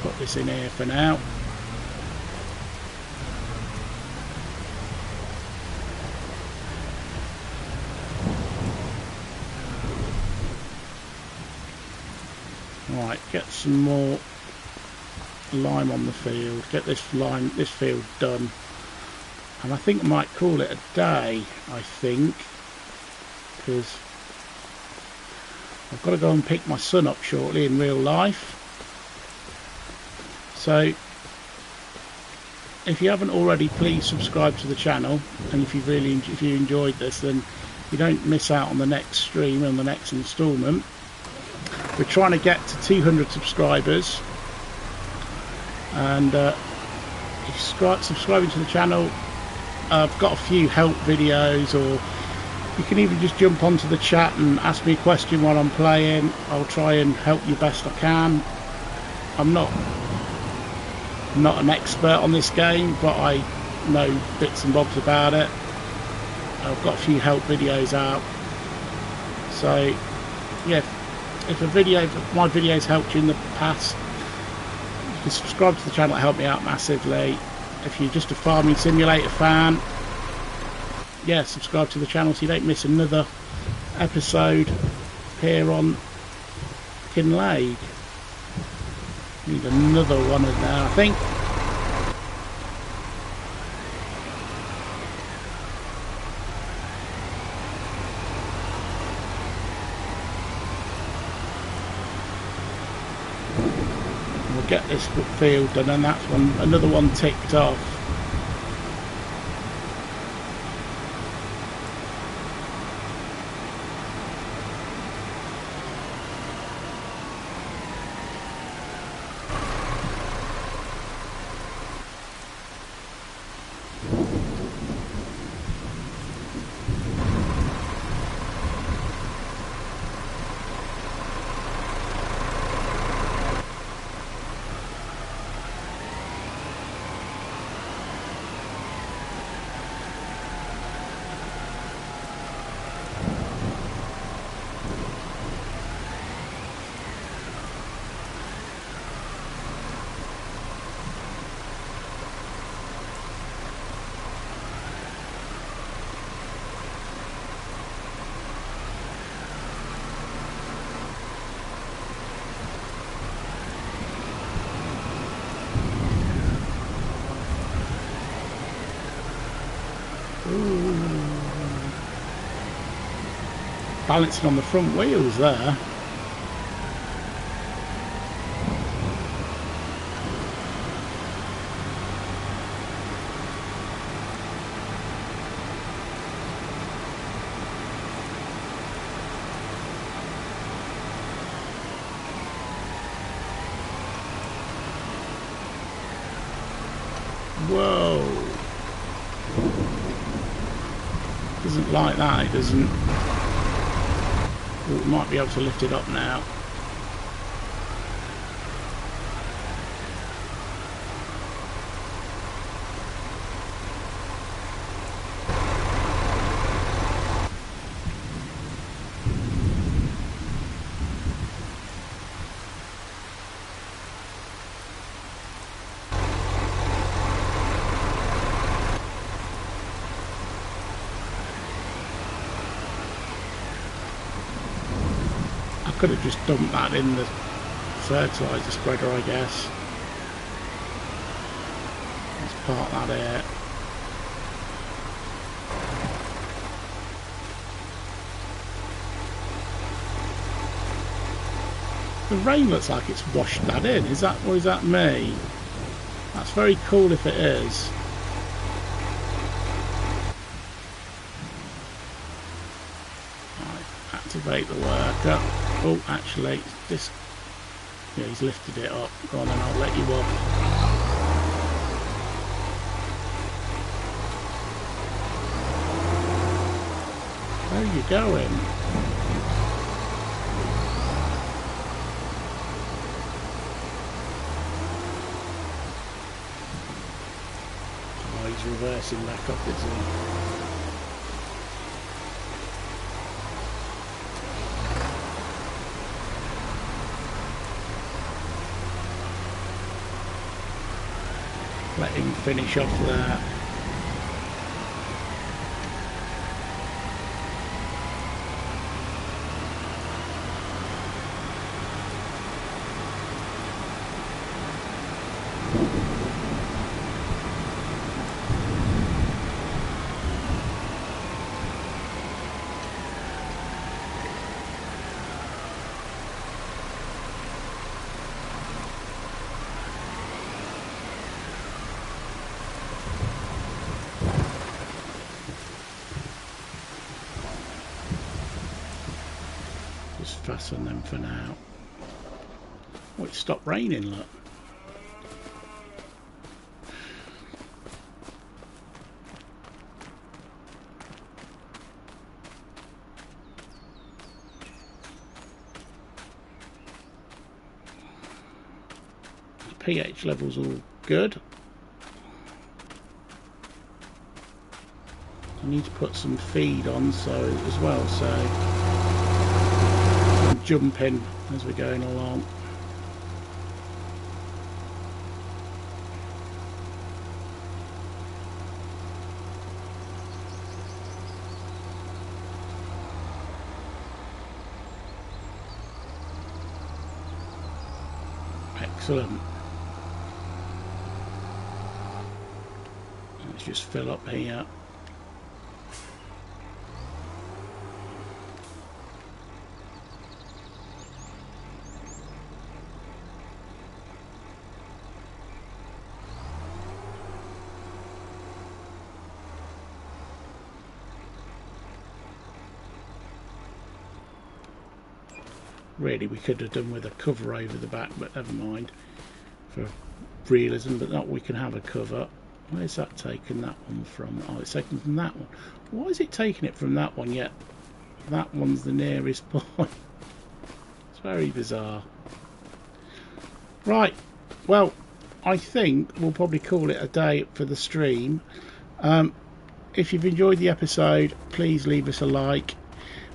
Put this in here for now. Right, get some more lime on the field, get this field done, and I think I might call it a day, because I've got to go and pick my son up shortly in real life. So if you haven't already, please subscribe to the channel, and if you enjoyed this, then you don't miss out on the next stream and the next instalment. We're trying to get to 200 subscribers, and subscribing to the channel, I've got a few help videos, or you can even just jump onto the chat and ask me a question while I'm playing. I'll try and help you best I can. I'm not an expert on this game, but I know bits and bobs about it. I've got a few help videos out, so yeah, if my videos helped you in the past, you can subscribe to the channel. It helped me out massively. If you're just a farming simulator fan, yeah, subscribe to the channel so you don't miss another episode here on Kinlaig. Need another one in there, I think. We'll get this field done, and that's another one ticked off. Balancing on the front wheels there. Whoa. Doesn't like that, it doesn't. Oh, we might be able to lift it up now. Could have just dumped that in the fertiliser spreader, I guess. Let's park that here. The rain looks like it's washed that in. Is that, or is that me? That's very cool if it is. Right, activate the worker. Oh, actually, this... Yeah, he's lifted it up. Go on then, I'll let you off. Where are you going? Oh, he's reversing back up, isn't he? Let him finish off there. Just fasten them for now. Oh, it stopped raining, look. The pH level's all good. I need to put some feed on as well, so jumping as we're going along. Excellent. Let's just fill up here. Really, we could have done with a cover over the back, but never mind, for realism. But that we can have a cover. Where's that taken that one from? Oh, it's taken from that one. Why is it taking it from that one yet that one's the nearest point? It's very bizarre. Right, well, I think we'll probably call it a day for the stream. If you've enjoyed the episode, please leave us a like.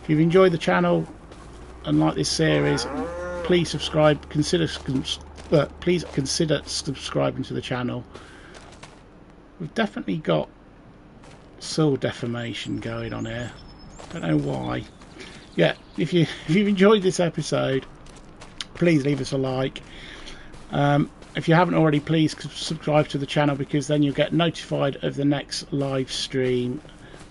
If you've enjoyed the channel and like this series, please subscribe. Please consider subscribing to the channel. We've definitely got soil deformation going on here. Don't know why. Yeah, if you've enjoyed this episode, please leave us a like. If you haven't already, please subscribe to the channel, because then you'll get notified of the next live stream.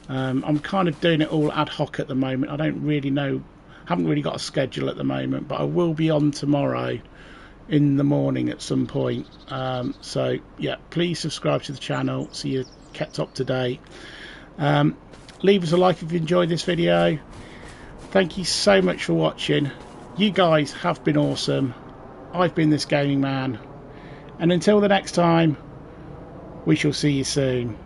I'm kind of doing it all ad hoc at the moment. I don't really know, haven't really got a schedule at the moment, but I will be on tomorrow in the morning at some point. So yeah, please subscribe to the channel so you're kept up to date. Leave us a like if you enjoyed this video. Thank you so much for watching. You guys have been awesome. I've been This Gaming Man, and until the next time, we shall see you soon.